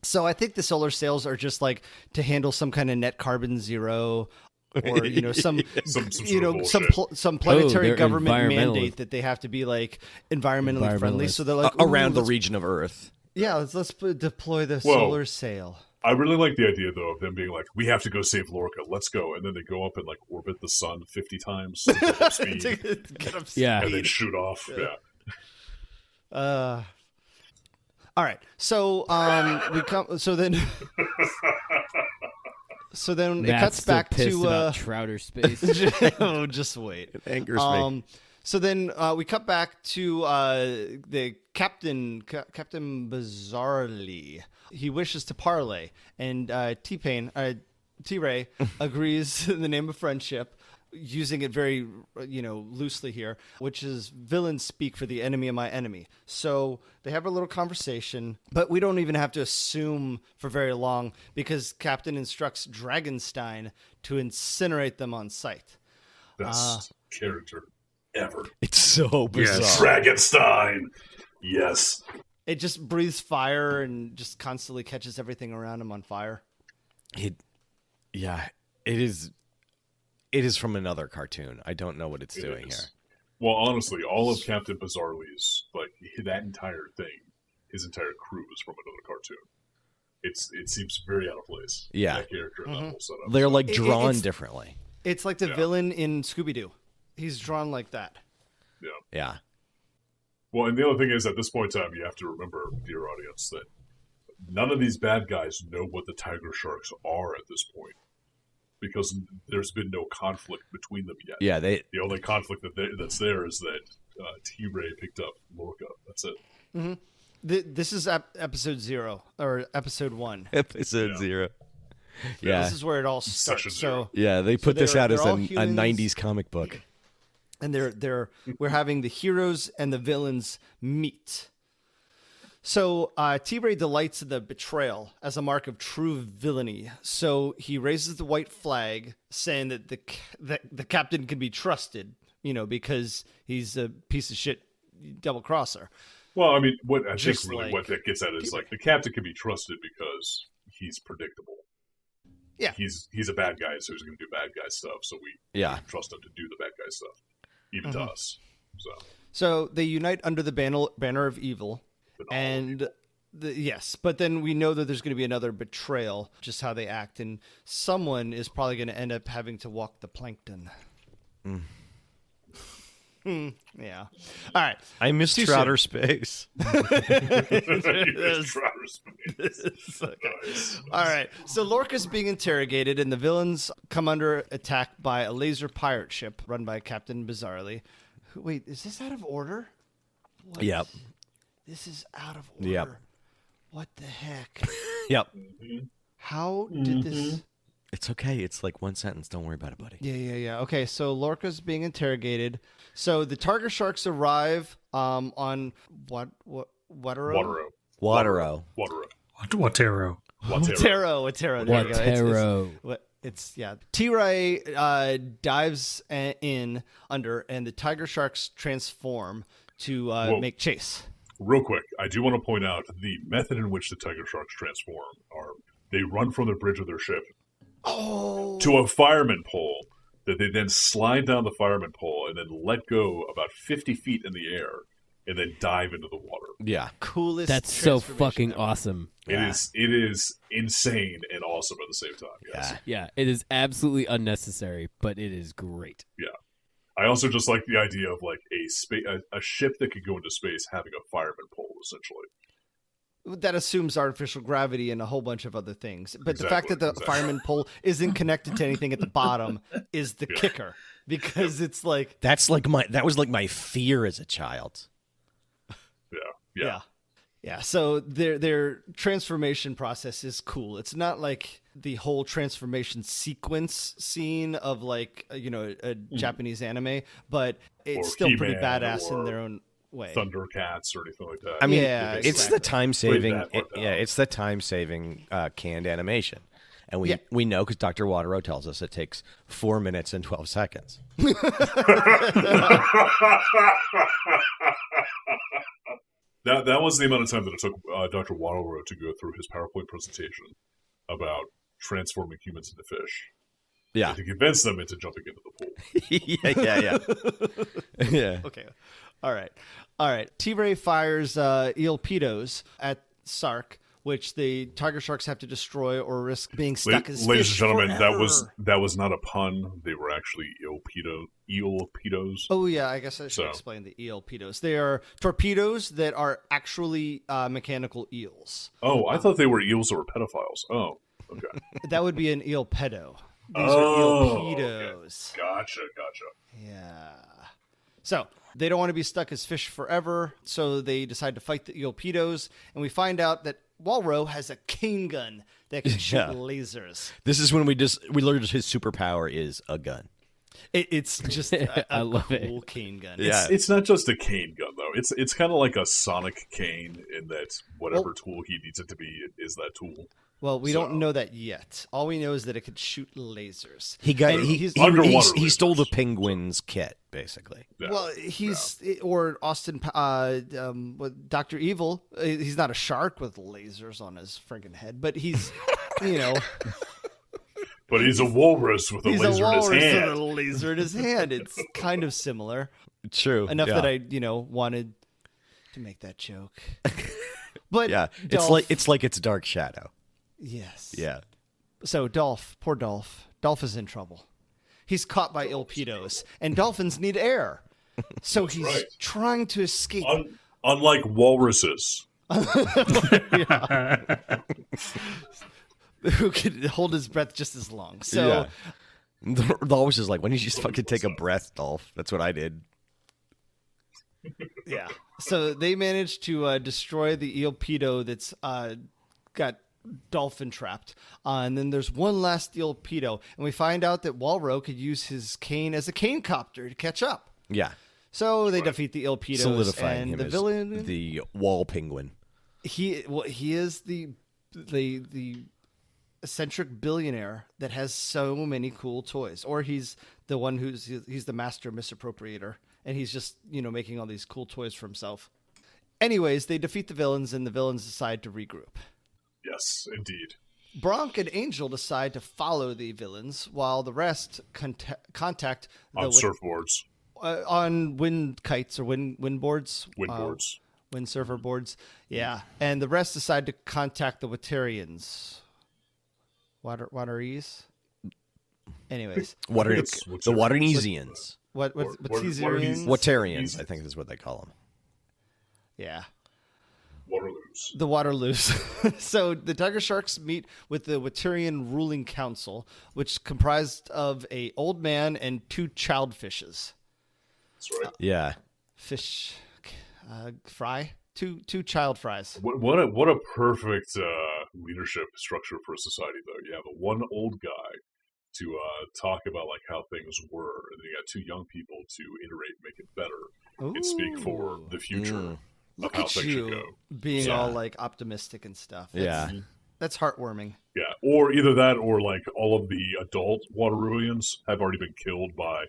So I think the solar sails are just like to handle some kind of net carbon zero, or some Some sort of bullshit. some planetary they're government environmental. mandate that they have to be like environmentally friendly. So they're like Around "Ooh, the let's- region of Earth. Yeah, let's deploy the Whoa. solar sail. I really like the idea, though, of them being like, we have to go save Lorca. Let's go. And then they go up and, like, orbit the sun 50 times to get up speed, Get up Yeah. and then shoot off. Yeah. All right. So we come. So then. So then it Matt's cuts still back pissed to about Trouter space. oh, just wait. It angers me. So then we cut back to the Captain Bizarrely. He wishes to parley, and T-Ray agrees in the name of friendship, using it very loosely here, which is villain speak for the enemy of my enemy. So they have a little conversation, but we don't even have to assume for very long because Captain instructs Dragonstein to incinerate them on sight. Best character ever. It's so bizarre. Yes. Dragonstein! Yes. It just breathes fire and just constantly catches everything around him on fire. It is from another cartoon. I don't know what it's It doing is. here. Well, honestly, all of Captain Bizarrely's, like, that entire thing, his entire crew is from another cartoon. It seems very out of place. Yeah. That character and that whole setup. They're like It- drawn it's- differently. It's like the Yeah. villain in Scooby-Doo. He's drawn like that. Yeah. Yeah. Well, and the other thing is, at this point in time, you have to remember, dear audience, that none of these bad guys know what the Tiger Sharks are at this point, because there's been no conflict between them yet. Yeah, they The only conflict that's there is that T-Ray picked up Lorca. That's it. This is episode 0 or episode 1. episode Yeah. 0. Yeah. This is where it all Such starts. a zero. So Yeah, they put this they're- out as they're a all humans. 90s comic book. and we're having the heroes and the villains meet. So T-Ray delights in the betrayal as a mark of true villainy. So he raises the white flag, saying that the captain can be trusted, because he's a piece of shit double crosser. Well, I mean, what I think Just really like what that gets at is like the captain can be trusted because he's predictable. Yeah. He's a bad guy, so he's going to do bad guy stuff. So we Yeah. trust him to do the bad guy stuff, even to us. So they unite under the banner of evil, and but then we know that there's going to be another betrayal, just how they act, and someone is probably going to end up having to walk the plankton. Yeah. All right. I miss Too Trouter space. All right. So Lorca's being interrogated, and the villains come under attack by a laser pirate ship run by Captain Bizarrely. Wait, is this out of order? What? Yep. This is out of order. Yep. What the heck? Yep. How did this? It's okay. It's like one sentence. Don't worry about it, buddy. Yeah. Okay, so Lorca's being interrogated. So the Tigersharks arrive on Water-O? Watero. Water-O. Watero. Watero. There you go. Watero. It's T-Ray dives in under, and the Tigersharks transform to make chase. Real quick, I do want to point out the method in which the Tiger Sharks transform are they run from the bridge of their ship to a fireman pole that they then slide down the fireman pole and then let go about 50 feet in the air and then dive into the water. Yeah. Coolest. That's so transformation fucking ever. awesome. It is insane and awesome at the same time. Yes. Yeah, it is absolutely unnecessary, but it is great. Yeah. I also just like the idea of like a ship that could go into space having a fireman pole, essentially. that assumes artificial gravity and a whole bunch of other things. But the fact that the Exactly. fireman pole isn't connected to anything at the bottom is the kicker, because it's like, that was like my fear as a child. yeah. So their transformation process is cool. It's not like the whole transformation sequence scene of like a Japanese anime, but it's Or still pretty He-Man badass in or their own way. Thundercats or anything like that. I mean, Yeah, it's exactly. the time saving. Break that part down. It's the time saving canned animation, and we know because Dr. Water-O tells us it takes 4 minutes and 12 seconds. That was the amount of time that it took Dr. Water-O to go through his PowerPoint presentation about transforming humans into fish. Yeah, And to convince them into jumping into the pool. yeah. Okay. All right. T-Ray fires Eelpedos at Sark, which the Tiger Sharks have to destroy or risk being stuck as Ladies and fish gentlemen, forever. that was not a pun. They were actually eelpedos. Oh yeah, I guess I should explain the Eelpedos. They are torpedoes that are actually mechanical eels. Oh, I thought they were eels that were pedophiles. Oh, okay. That would be an eel pedo. These Oh, are Eelpedos. okay. Gotcha. Yeah. So they don't want to be stuck as fish forever, so they decide to fight the Eelpedos, and we find out that Walro has a cane gun that can shoot Yeah. lasers. This is when we learned his superpower is a gun. It's just a I love cool it. cane gun. Yeah. It's not just a cane gun though. It's kind of like a sonic cane in that whatever tool he needs it to be is that tool. Well, we So- don't know that yet. All we know is that it could shoot lasers. He got And he, he's- he, Underwater he stole the lasers. penguin's kit basically. Yeah. Well, he's or Austin, with Dr. Evil. He's not a shark with lasers on his friggin' head, but he's, But he's a walrus with a he's laser a in his walrus hand. with a laser in his hand. It's kind of similar True. enough yeah. that I, wanted to make that joke. But Yeah, Dolph, it's like it's Dark Shadow. yes, Yeah. So poor Dolph is in trouble. He's caught by Eelpedos, and dolphins need air, so he's right. trying to escape. Unlike walruses. Who could hold his breath just as long. So Yeah. Dolph is like, when did you just fucking take a breath, Dolph? That's what I did. yeah. So they managed to destroy the Eelpedo that's got dolphin trapped. And then there's one last Eelpedo, and we find out that Walro could use his cane as a cane copter to catch up. Yeah. So they defeat the Eelpedos, Solidifying and him the as villain. the wall penguin. He is the eccentric billionaire that has so many cool toys, or he's the one he's the master misappropriator, and he's just making all these cool toys for himself. Anyways, they defeat the villains, and the villains decide to regroup. Yes, indeed. Bronk and Angel decide to follow the villains, while the rest contact On surfboards, on wind kites or wind boards. windboards. Wind surfer boards. Yeah. And the rest decide to contact the Waterians. Wateries? Anyways. The Waterians. Wateresians. Waterians? Watarians, I think is what they call them. Yeah. Waterloos. The Waterloos. So the Tiger Sharks meet with the Waterian ruling council, which comprised of a old man and 2 child fishes. That's right. Yeah. Fish fry? Two child fries. What a perfect leadership structure for a society, though. You have one old guy to talk about like how things were, and then you got 2 young people to iterate, and make it better, and speak for the future of Look how at things should you go. being So- all like optimistic and stuff. Yeah. That's heartwarming. Yeah, or either that, or like all of the adult Wateruians have already been killed by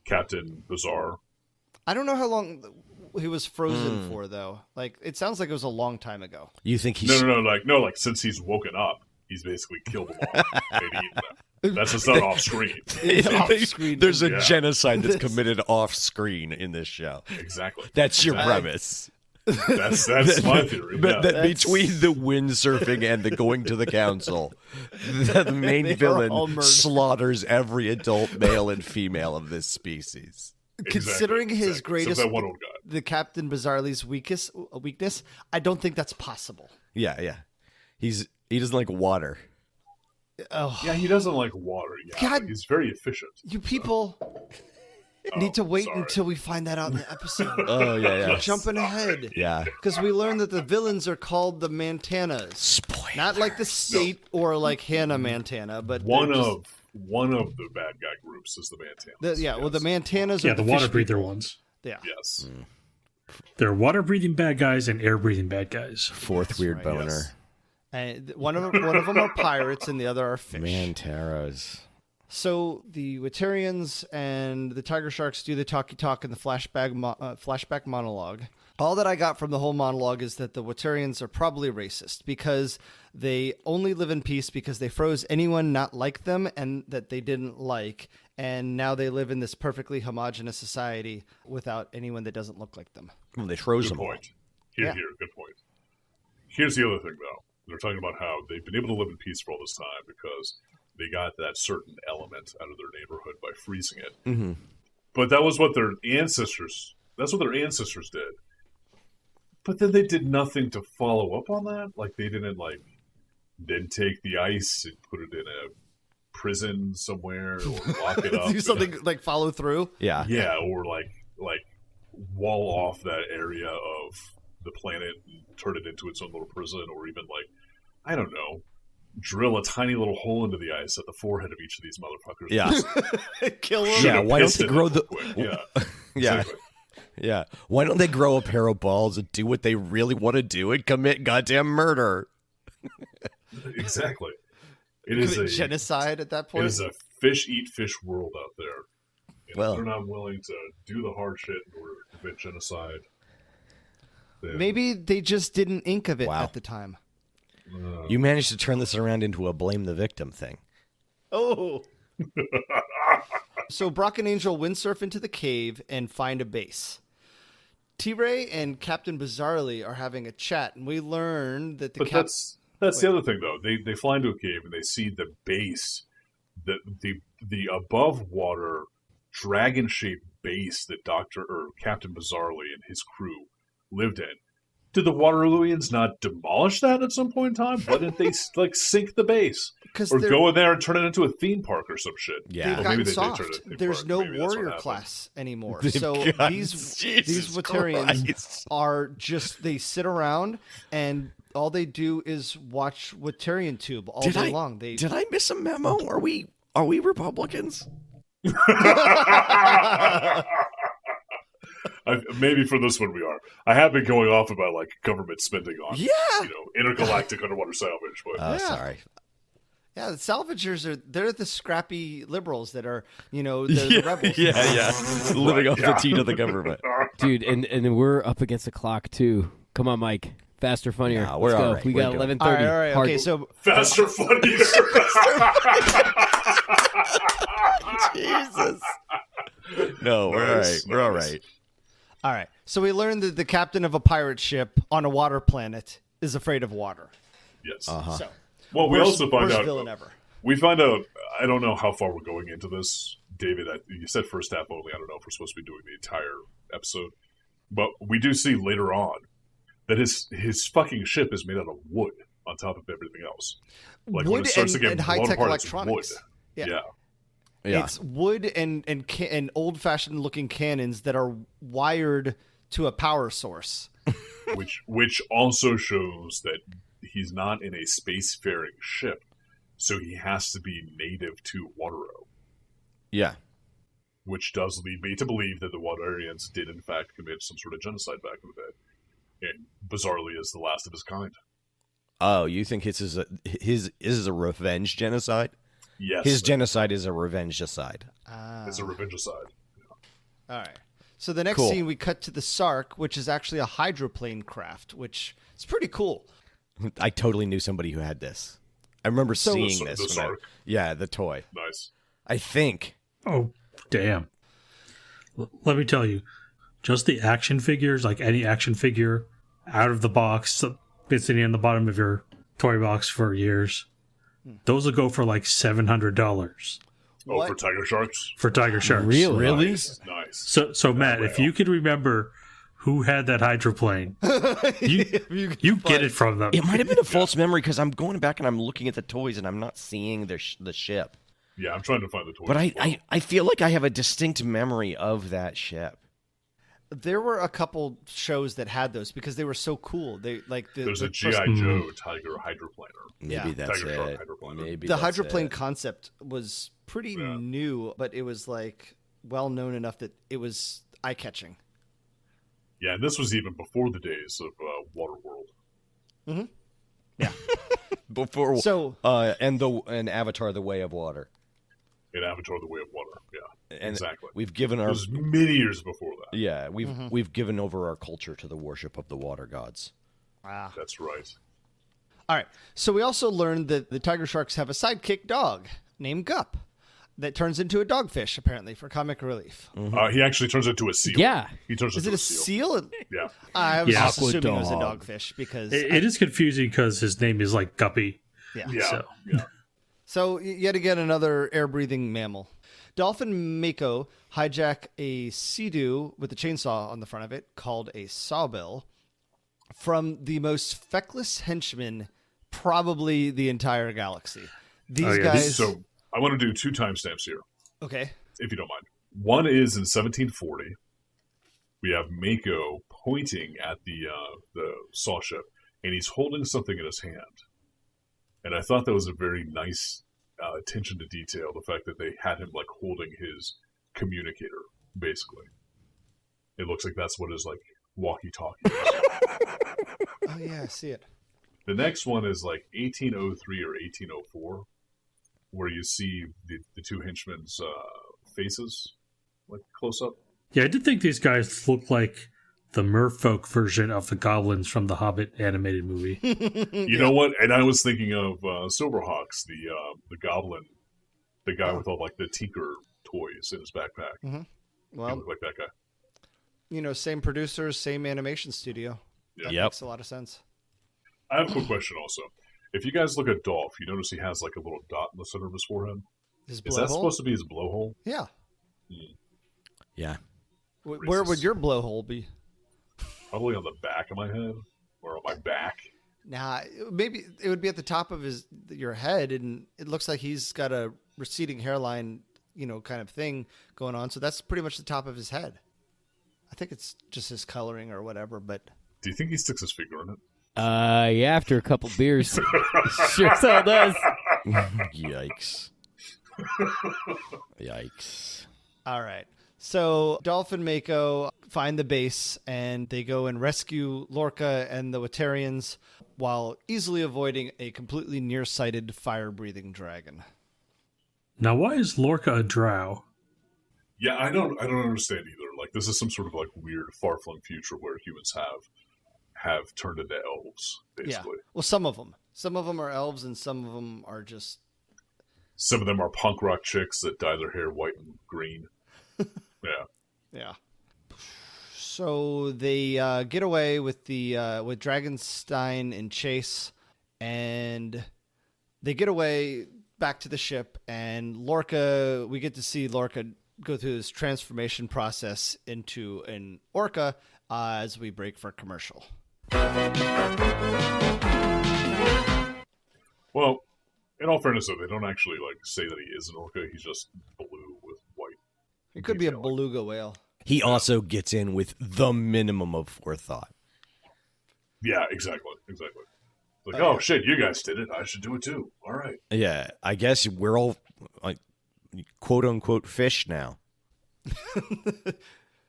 Captain Bizarre. I don't know how long he was frozen for, though. Like, it sounds like it was a long time ago. You think he's No, like since he's woken up, he's basically killed them all and eaten them. That's just not off screen. Off screen. There's a Yeah. genocide that's committed off screen in this show. Exactly. That's your Exactly. premise. That's my theory. That Yeah. between the windsurfing and the going to the council, the main They are villain all murdered. slaughters every adult male and female of this species. Considering his Except greatest, that one old guy. the Captain Bizarrely's weakness, I don't think that's possible. Yeah. He doesn't like water. Oh, Yeah, he doesn't like water. Yeah, God. but he's very efficient. you people need to wait sorry. until we find that out in the episode. Oh yeah. We're jumping ahead. Yeah. Because we learned that the villains are called the Mantanas. Spoiler. Not like the state or like Hannah Montana, but One they're just- of the bad guy groups is the Mantanas. well, the Mantanas are Yeah, the fish water breather people. ones. Yeah. Yes. They're water breathing bad guys and air breathing bad guys. Fourth weird right. boner. Yes. And one of them are pirates and the other are fish. Mantaras. So the Waterians and the Tiger Sharks do the talkie talk in the flashback monologue. All that I got from the whole monologue is that the Waterians are probably racist because they only live in peace because they froze anyone not like them and that they didn't like. And now they live in this perfectly homogenous society without anyone that doesn't look like them. Well, they froze Good them all. point. Yeah. Good point. Here's the other thing, though. They're talking about how they've been able to live in peace for all this time because they got that certain element out of their neighborhood by freezing it. Mm-hmm. But that was what their ancestors. That's what their ancestors did. But then they did nothing to follow up on that. Like they didn't then take the ice and put it in a prison somewhere or lock it up. Do something like follow through. Yeah. Yeah, or like wall off that area of the planet and turn it into its own little prison, or even I don't know, drill a tiny little hole into the ice at the forehead of each of these motherfuckers. Yeah. Kill them. Yeah, Should've why don't pissed they it grow real the- quick. Yeah, Yeah. exactly. Yeah. Why don't they grow a pair of balls and do what they really want to do and commit goddamn murder? Exactly. It is a genocide at that It point. is a fish eat fish world out there. And Well- if they're not willing to do the hard shit in order to commit genocide. Then, Maybe they just didn't ink of it Wow. at the time. You managed to turn this around into a blame the victim thing. Oh. So Brock and Angel windsurf into the cave and find a base. T-Ray and Captain Bizarrely are having a chat, and we learn that the But that's the other thing, though. They fly into a cave and they see the base, the above water dragon shaped base that Captain Bizarrely and his crew lived in. Did the Waterloonians not demolish that at some point in time? Why didn't they sink the base 'Cause or they're- go in there and turn it into a theme park or some shit? Yeah. They've Or gotten maybe they did soft. turn it into a theme There's park. no Maybe that's what warrior happened. class anymore. They've So gotten- these Jesus Waterians Christ. are just, they sit around and all they do is watch Waterian Tube all day long. Did I miss a memo? Are we Republicans? Maybe for this one we are. I have been going off about government spending on intergalactic underwater salvage, but Oh, sorry. Yeah, the salvagers they're the scrappy liberals that are, they're the rebels. Yeah. Living off the teat of the government. Dude, and we're up against the clock too. Come on, Mike. Faster, funnier. Nah, we're Let's go. all right. We We're got good. 11:30. All right. Hard- Okay, so faster, funnier. Jesus. No, we're all right. Nice, We're all nice. right. all right. So we learned that the captain of a pirate ship on a water planet is afraid of water. Yes. So Well, we also find worst out. villain ever. We find out. I don't know how far we're going into this, David. You said first half only. I don't know if we're supposed to be doing the entire episode, but we do see later on that his fucking ship is made out of wood on top of everything else. Like when Wood it starts to get and blown high-tech apart, it's electronics. wood. Yeah. Yeah. It's wood and old-fashioned looking cannons that are wired to a power source. which also shows that he's not in a spacefaring ship, so he has to be native to Water-O, Yeah. which does lead me to believe that the Waterians did in fact commit some sort of genocide back in the day, and bizarrely is the last of his kind. Oh, you think his is a revenge genocide? Yes, His genocide is a revenge-acide. it's a revengicide. All right. So the next Cool. scene, we cut to the Sark, which is actually a hydroplane craft, which is pretty cool. I totally knew somebody who had this. I remember seeing The this. the when I- Sark. yeah, the toy. Nice. I think. Oh, damn. Let me tell you, just the action figures, like any action figure out of the box, been sitting on the bottom of your toy box for years, those will go for like $700. Oh, What? for Tiger Sharks? for Tiger Sharks. Really? Nice. So Matt, if you could remember who had that hydroplane, you get it from them. It might have been a false memory because I'm going back and I'm looking at the toys and I'm not seeing the ship. Yeah, I'm trying to find the toys. But as well. I feel like I have a distinct memory of that ship. There were a couple shows that had those because they were so cool. They like There's the a G.I. Joe Tiger hydroplaner. Maybe Yeah. that's Tiger Shark it. hydroplane. Maybe the that's hydroplane it. concept was pretty Yeah. new, but it was like well known enough that it was eye catching. Yeah, and this was even before the days of Waterworld. Before So and Avatar: The Way of Water. In Avatar: The Way of Water. Yeah, And exactly. We've given It our was many years before that. yeah we've given over our culture to the worship of the water gods. That's right. all right. So we also learned that the Tiger Sharks have a sidekick dog named Gup that turns into a dogfish apparently for comic relief. He actually turns into a seal. Yeah. He turns Is into it a seal? Yeah. I was Yeah. just Aqua assuming it was a dog. dogfish because It is confusing because his name is like Guppy. yeah. Yeah. So- Yeah. So yet again, another air-breathing mammal. Dolphin Mako hijack a sea-doo with a chainsaw on the front of it called a sawbill from the most feckless henchman probably the entire galaxy. These Oh, yeah. guys... So I want to do 2 timestamps here, Okay. if you don't mind. One is in 1740. We have Mako pointing at the saw ship, and he's holding something in his hand. And I thought that was a very nice attention to detail, the fact that they had him like holding his communicator, basically. It looks like that's what his like walkie-talkie is. Oh, yeah, I see it. The next one is like 1803 or 1804, where you see the 2 henchmen's faces, like close up. Yeah, I did think these guys looked like the merfolk version of the goblins from the Hobbit animated movie. You know what? And I was thinking of Silverhawks, the goblin, the guy with all like the tinker toys in his backpack. He Well, looked like that guy. you know, same producers, same animation studio. Yeah. That Yep. makes a lot of sense. I have a quick question also. If you guys look at Dolph, you notice he has like a little dot in the center of his forehead. His Is that blowhole? supposed to be his blowhole? Yeah. Yeah. Where would your blowhole be? Probably on the back of my head or on my back. Nah, maybe it would be at the top of your head, and it looks like he's got a receding hairline, you know, kind of thing going on. So that's pretty much the top of his head. I think it's just his coloring or whatever, but Do you think he sticks his finger in it? Yeah, after a couple beers. Sure as hell does. Yikes. Yikes. all right. So Dolph and Mako find the base, and they go and rescue Lorca and the Watarians while easily avoiding a completely nearsighted fire-breathing dragon. Now, why is Lorca a drow? Yeah, I don't understand either. Like this is some sort of like weird far-flung future where humans have turned into elves, basically. Yeah. Well, some of them are elves, and some of them are just Some of them are punk rock chicks that dye their hair white and green. Yeah. yeah. So they get away with with Dragonstein and Chase, and they get away back to the ship. And Lorca, we get to see Lorca go through this transformation process into an orca as we break for commercial. Well, in all fairness, though, they don't actually like say that he is an orca. He's just blue with white. It could be a detailing. beluga whale. He also gets in with the minimum of forethought. Yeah, exactly. It's like, oh shit, you guys did it. I should do it too. All right. Yeah, I guess we're all like quote unquote fish now.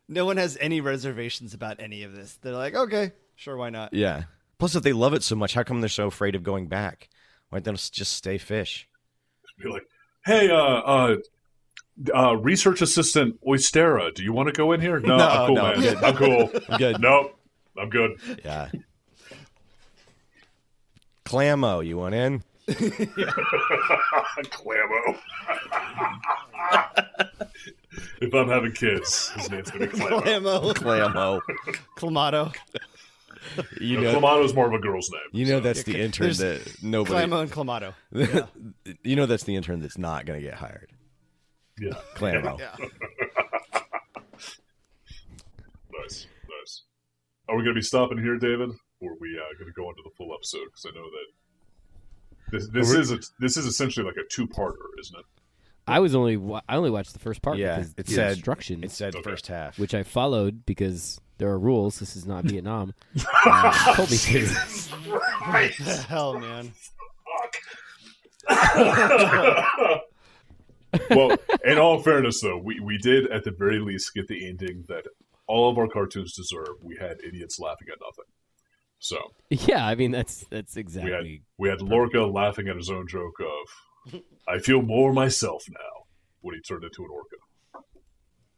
No one has any reservations about any of this. They're like, okay, sure, why not? Yeah. Plus, if they love it so much, how come they're so afraid of going back? Why don't they just stay fish? Be like, hey, research assistant Oystera, do you want to go in here? No, I'm cool, no, man. I'm good. I'm cool. I'm good. Nope, I'm good. Yeah. Clamo, you want in? Clamo. If I'm having kids, his name's gonna be Clamo. Clamo. Clamo. Clamato. You No, know, Clamado's more of a girl's name. you know that's the intern there's that nobody. Clamo and Clamato. You know that's the intern that's not going to get hired. Yeah. Clammo. Yeah. Nice. Are we going to be stopping here, David? Or are we going to go into the full episode? Because I know that this is essentially like a two-parter, isn't it? I only watched the first part Yeah, because it the said instructions, It said Okay. first half. which I followed because there are rules. This is not Vietnam. Told me to. What the hell, man? Well, in all fairness, though, we did at the very least get the ending that all of our cartoons deserve. We had idiots laughing at nothing. So Yeah, I mean that's we had exactly. Lorca laughing at his own joke of, "I feel more myself now," when he turned into an orca.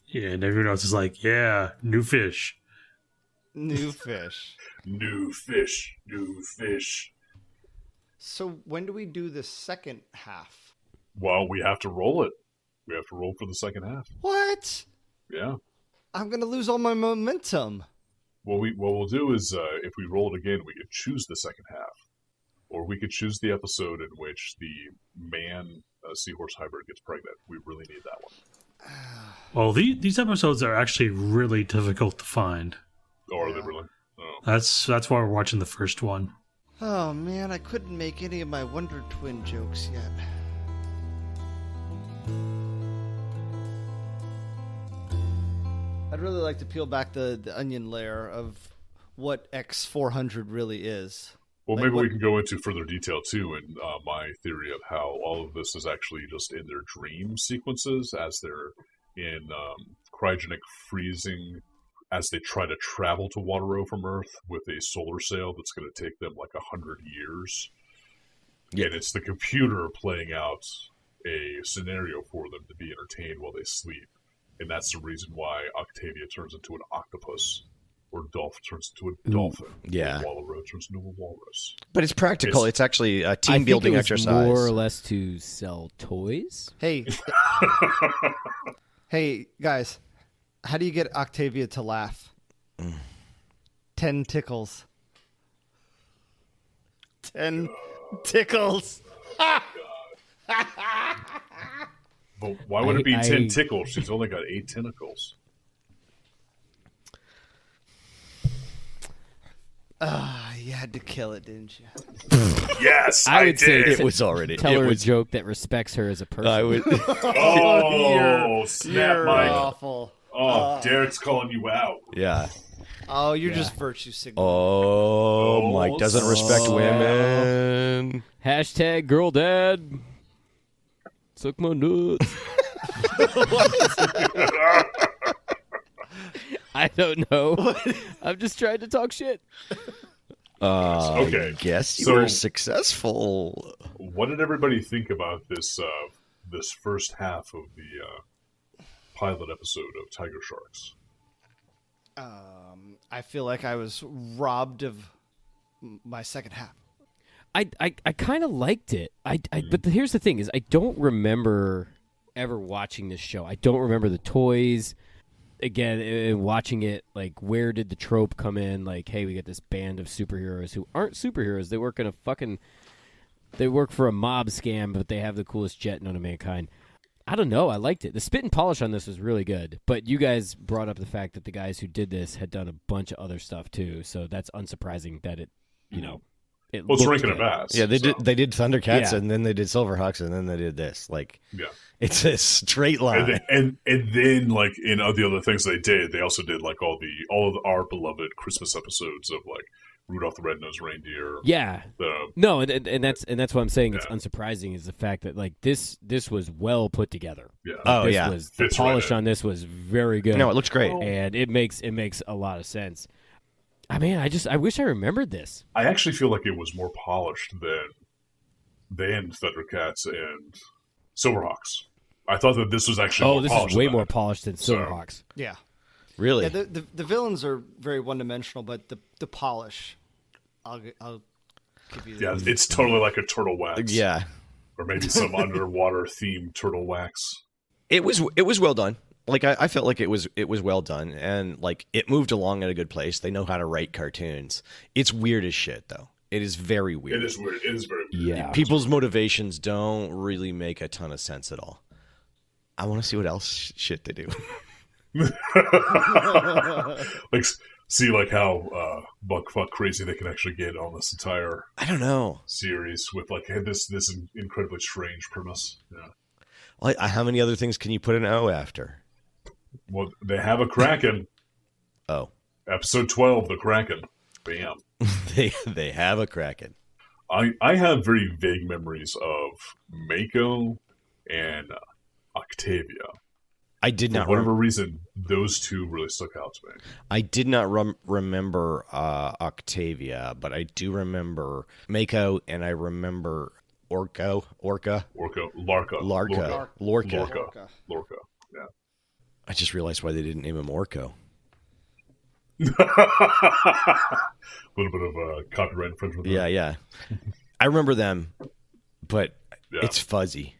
Yeah, and everyone else is like, yeah, new fish. New fish. New fish, new fish. So when do we do the second half? Well, we have to roll it. We have to roll for the second half. What? Yeah. I'm gonna lose all my momentum. What we'll do is, if we roll it again, we could choose the second half, or we could choose the episode in which the man seahorse hybrid gets pregnant. We really need that one. Well, these episodes are actually really difficult to find. Or are they really? Oh. That's why we're watching the first one. Oh man, I couldn't make any of my Wonder Twin jokes yet. I'd really like to peel back the onion layer of what X400 really is. Well, Like maybe what- we can go into further detail too, in my theory of how all of this is actually just in their dream sequences as they're in cryogenic freezing, as they try to travel to Water-O from Earth with a solar sail that's going to take them like 100 years. Yeah. And it's the computer playing out a scenario for them to be entertained while they sleep. And that's the reason why Octavia turns into an octopus, or Dolph turns into a dolphin, Yeah. or Wallow turns into a walrus. But it's practical. It's actually a I team think building it was exercise. more or less to sell toys. Hey, hey guys, how do you get Octavia to laugh? 10 tickles. 10 tickles. But why would it be 10 I- tickles? She's only got 8 tentacles. You had to kill it, didn't you? Yes, I would say did. It was already. Tell it her was, a joke that respects her as a person. I would. Oh, snap, You're Mike. awful. Oh, Derek's calling you out. Yeah. Oh, you're just virtue signaling. Oh, Mike doesn't respect women. Hashtag girl dad. Suck my nuts. I don't know. I'm just trying to talk shit. Okay, I guess you so- were successful. What did everybody think about this this first half of the pilot episode of Tiger Sharks? I feel like I was robbed of my second half. I kind of liked it. But here's the thing: is I don't remember ever watching this show. I don't remember the toys. Again, in watching it, like, where did the trope come in? Like, hey, we get this band of superheroes who aren't superheroes. They work in a they work for a mob scam, but they have the coolest jet known to mankind. I don't know. I liked it. The spit and polish on this was really good. But you guys brought up the fact that the guys who did this had done a bunch of other stuff too. So that's unsurprising that it, it Well, it's looked ranking a good. bass. Yeah, they so, did. They did Thundercats, Yeah. and then they did Silverhawks, and then they did this. Like, Yeah. it's a straight line. And then like in all the other things they did, they also did like all of our beloved Christmas episodes of like Rudolph the Red-Nosed Reindeer. Yeah. The No, and that's what I'm saying. It's Yeah. unsurprising is the fact that like this was well put together. yeah. Oh, This yeah. was, the Fits polish right in. on this was very good. No, it looks great. and it makes a lot of sense. I mean, I wish I remembered this. I actually feel like it was more polished than Thundercats and Silverhawks. I thought that this was actually more This polished is way than more that. polished than So- Silverhawks. Yeah. Really? Yeah, the villains are very one-dimensional, but the polish, I'll give you Yeah, that. it's totally like a turtle wax. yeah. Or maybe some underwater themed turtle wax. It was well done. Like I felt like it was well done, and like it moved along at a good pace. They know how to write cartoons. It's weird as shit, though. It is very weird. It is weird. It is very weird. Yeah. People's motivations don't really make a ton of sense at all. I want to see what else shit they do. Like, see, like how fuck crazy they can actually get on this entire I don't know. series with like this incredibly strange premise. Yeah. Like, how many other things can you put an O after? Well, they have a Kraken. Oh, Episode 12, the Kraken. Bam. they have a Kraken. I have very vague memories of Mako and Octavia. I did For not. whatever reason, those two really stuck out to me. I did not remember Octavia, but I do remember Mako, and I remember Lorca. Lorca. Yeah. I just realized why they didn't name him Orko. A little bit of copyright infringement. Yeah, yeah. I remember them, but Yeah. it's fuzzy.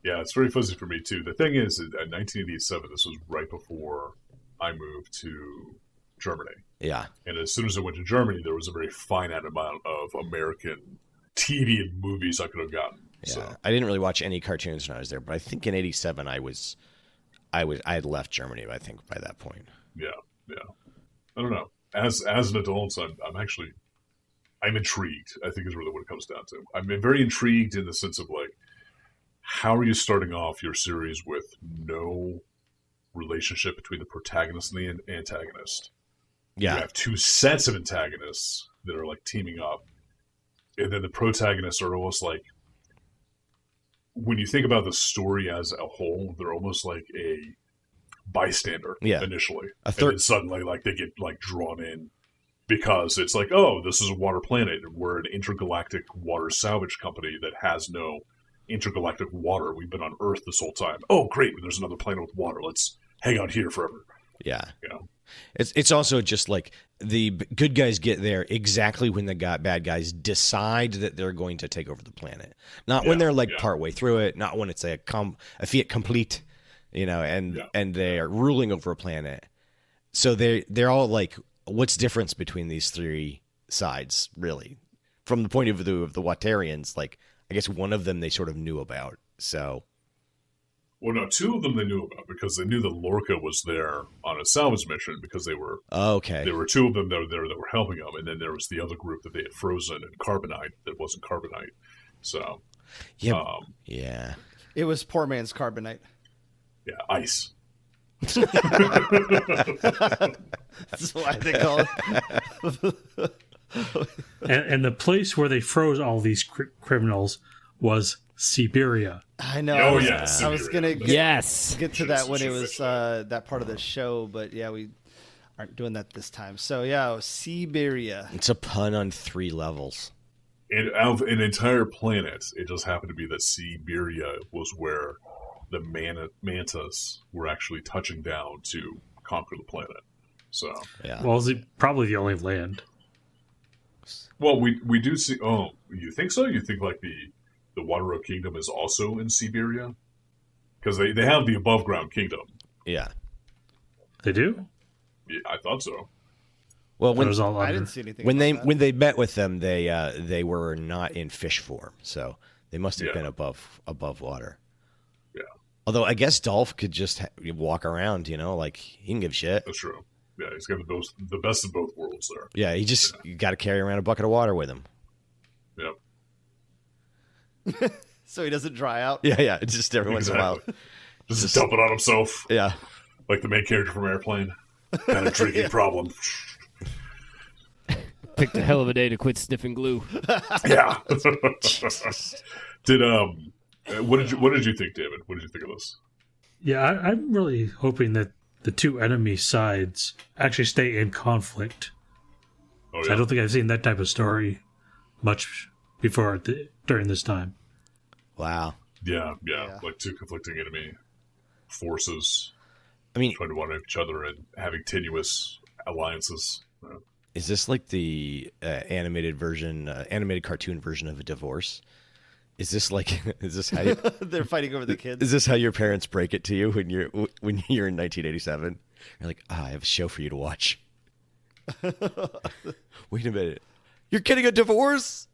Yeah, it's very fuzzy for me too. The thing is, in 1987, this was right before I moved to Germany. Yeah. And as soon as I went to Germany, there was a very finite amount of American TV and movies I could have gotten. Yeah. So, I didn't really watch any cartoons when I was there, but I think in '87 I had left Germany. I think by that point. yeah. I don't know. As an adult, I'm intrigued. I think is really what it comes down to. I'm very intrigued in the sense of like, how are you starting off your series with no relationship between the protagonist and the antagonist? Yeah. You have two sets of antagonists that are like teaming up, and then the protagonists are almost like, when you think about the story as a whole, they're almost like a bystander. Yeah. Initially, A third- and then suddenly like they get like drawn in because it's like, oh, this is a water planet, and we're an intergalactic water salvage company that has no intergalactic water. We've been on Earth this whole time. Oh, great! There's another planet with water. Let's hang out here forever. Yeah. You know. It's also just like the good guys get there exactly when the bad guys decide that they're going to take over the planet. Not when Yeah, they're like yeah. partway through it. Not when it's a fiat complete, and Yeah. and they are ruling over a planet. So they're all like, what's the difference between these three sides, really? From the point of view of the Watarians, like I guess one of them they sort of knew about. So Well, no, two of them they knew about because they knew that Lorca was there on a salvage mission because there were two of them that were there that were helping them, and then there was the other group that they had frozen in Carbonite that wasn't Carbonite. So, yeah, yeah. It was poor man's Carbonite. yeah, ice. That's why they call it. And the place where they froze all these criminals was Siberia. I know. Oh, I was, yeah, I was Siberia. gonna Yes. get to that when it Should was fix that part of the show, but yeah, we aren't doing that this time. So yeah, it was Siberia. It's a pun on 3 levels. And out of an entire planet, it just happened to be that Siberia was where the mantis were actually touching down to conquer the planet. So, Yeah. Well, it's probably the only land. well, we do see. Oh, you think so? You think like the Water-O Kingdom is also in Siberia? Because they have the above ground kingdom. Yeah. They do? Yeah, I thought so. Well, It when was all I under. didn't see anything. when they about that. when they met with them, they were not in fish form, so they must have Yeah. been above water. Yeah, Although I guess Dolph could just walk around, like he can give shit. that's true. Yeah, he's got the best of both worlds there. Yeah, you got to carry around a bucket of water with him. Yep. so he doesn't dry out. Yeah, just every once in a while. Exactly. Just dump it on himself, Yeah, like the main character from Airplane. Got a drinking problem. Picked a hell of a day to quit sniffing glue. Yeah. Did what did you think, David? What did you think of this? Yeah, I'm really hoping that the two enemy sides actually stay in conflict. Oh I don't think I've seen that type of story much before during this time. wow. Yeah, Yeah. like two conflicting enemy forces I mean, trying to one up each other and having tenuous alliances. is this like the animated cartoon version of a divorce? Is this how you, They're fighting over the kids. is this how your parents break it to you when you're in 1987? You're like, I have a show for you to watch. Wait a minute, you're getting a divorce?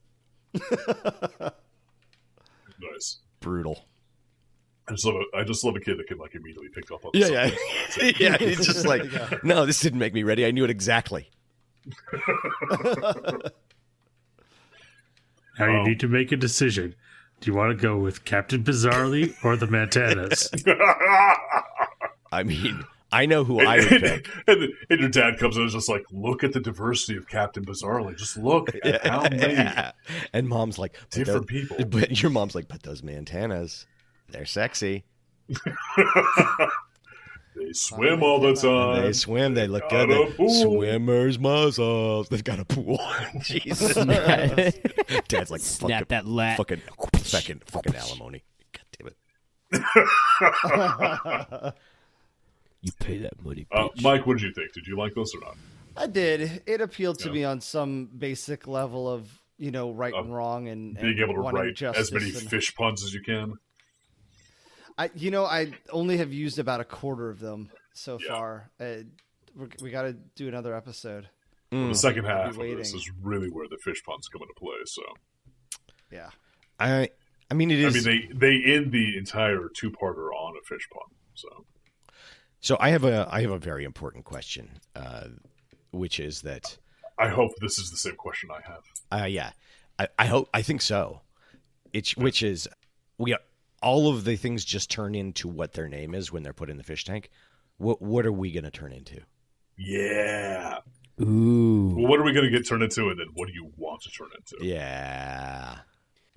Nice. Brutal. I just love a kid that can like immediately pick up on Yeah, something. yeah. It's just like, no, this didn't make me ready. I knew it exactly. Now you need to make a decision. Do you want to go with Captain Bizarrely or the Mantanas? I mean, I know who I would pick. And your dad comes in and is just like, look at the diversity of Captain Bizarrely. Just look at how many Yeah. And mom's like, but different people. But your mom's like, but those Mantanas, they're sexy. They swim all the time. They swim. They look Got good. a pool. Swimmers muscles. They've got a pool. Jesus. Dad's like, Snap that lat. fucking alimony. God damn it. You pay that money, Mike, what did you think? Did you like this or not? I did. It appealed to me on some basic level of, right and wrong and Being able to wanting write as many justice and- fish puns as you can. I only have used about a quarter of them so far. We got to do another episode. The second half of waiting. this is really where the fish puns come into play. So, Yeah. I mean, it is. I mean, they end the entire two-parter on a fish pun. So I have a very important question, which is that. I hope this is the same question I have. Yeah, I think so. Which is all of the things just turn into what their name is when they're put in the fish tank. What are we going to turn into? Yeah. Ooh. Well, what are we going to get turned into, and then what do you want to turn into? Yeah.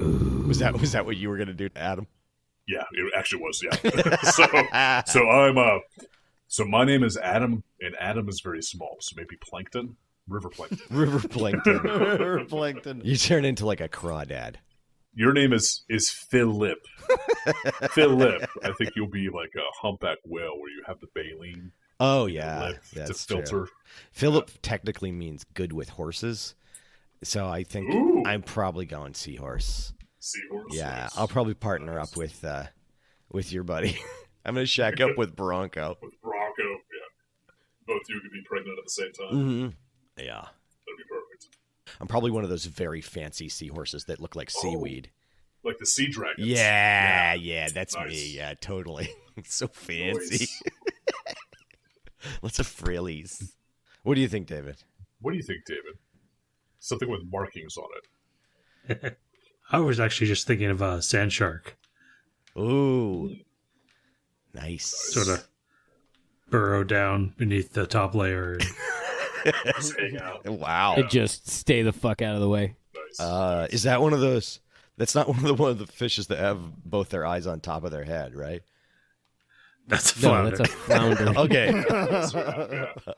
Ooh. Was that what you were going to do, Adam? Yeah, it actually was. Yeah. So my name is Adam, and Adam is very small. So maybe plankton, river plankton. River plankton. River plankton. You turn into like a crawdad. Your name is Philip. Philip. I think you'll be like a humpback whale where you have the baleen. Oh yeah, lip that's to filter. true. Philip technically means good with horses, so I think Ooh. I'm probably going seahorse. Seahorse. Yeah, nice. I'll probably partner up with your buddy. I'm gonna shack up with Bronco. With Bronco. Yeah. Both you could be pregnant at the same time. Mm-hmm. Yeah, That'd be perfect. I'm probably one of those very fancy seahorses that look like seaweed. Like the sea dragons. Yeah, that's Nice. me. Yeah, totally. So fancy. Nice. Lots of frillies. What do you think, David? What do you think, David? Something with markings on it. I was actually just thinking of a sand shark. Ooh, nice. Sort of burrow down beneath the top layer. And Just hang out. Wow. And just stay the fuck out of the way. Nice. Is that one of those? That's not one of the fishes that have both their eyes on top of their head, right? that's a No, flounder. that's a flounder. Okay, That's right, yeah.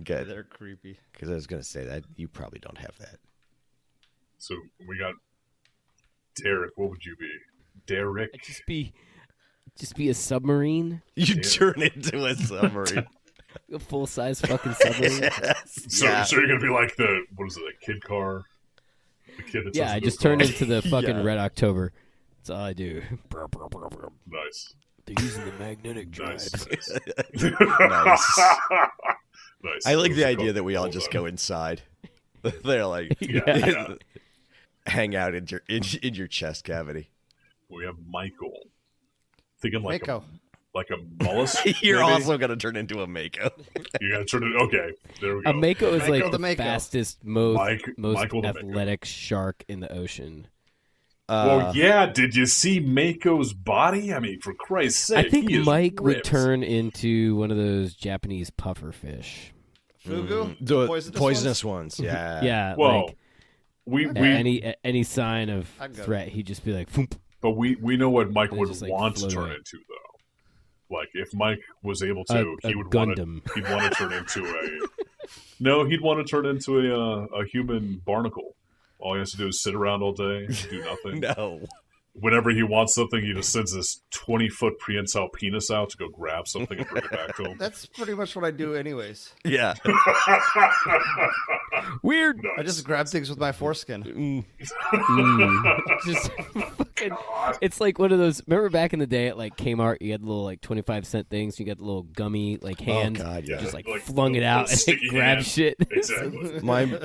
good. They're creepy. Because I was going to say that you probably don't have that. So we got Derek. What would you be? Derek. Just be a submarine, You turn into a submarine. a full size fucking submarine. So you're gonna be like the kid car? The kid that Yeah, I just turned into the fucking Red October. That's all I do. Nice. They're using the magnetic drive. Nice. Nice. Nice. I like Those the are idea cool. that we all Well just done. go inside. They're like, Yeah. hang out in your chest cavity. We have Michael. Thinking like Mako. like a mollusk. You're maybe? also going to turn into a mako. You gotta turn it. Okay, there we go. A mako is Mako like the the Mako. fastest, most Michael the Mako. athletic shark in the ocean. Well, yeah. Did you see Mako's body? I mean, for Christ's sake, I think he is Mike would ripped. turn into one of those Japanese puffer fish. Fugu? The Poisonous poisonous ones. Yeah. Yeah, Well, like we any sign of I'd go threat, he'd just be like, "Foomp." but we know what Mike And would just, like, want to float turn out. into though. Like if Mike was able to, A he would want to. Gundam. He'd want to turn into a. No, he'd want to turn into a human barnacle. All he has to do is sit around all day, do nothing. No. Whenever he wants something, he just sends this 20-foot prehensile penis out to go grab something and bring it back to him. That's pretty much what I do anyways. Yeah. Weird. I just grab things with my foreskin. Just fucking, it's like one of those. Remember back in the day at like Kmart, you had the little like 25-cent things. You got the little gummy like hand. Oh God, yeah. Just like Like flung the it out little and sticky grab hand. shit. Exactly.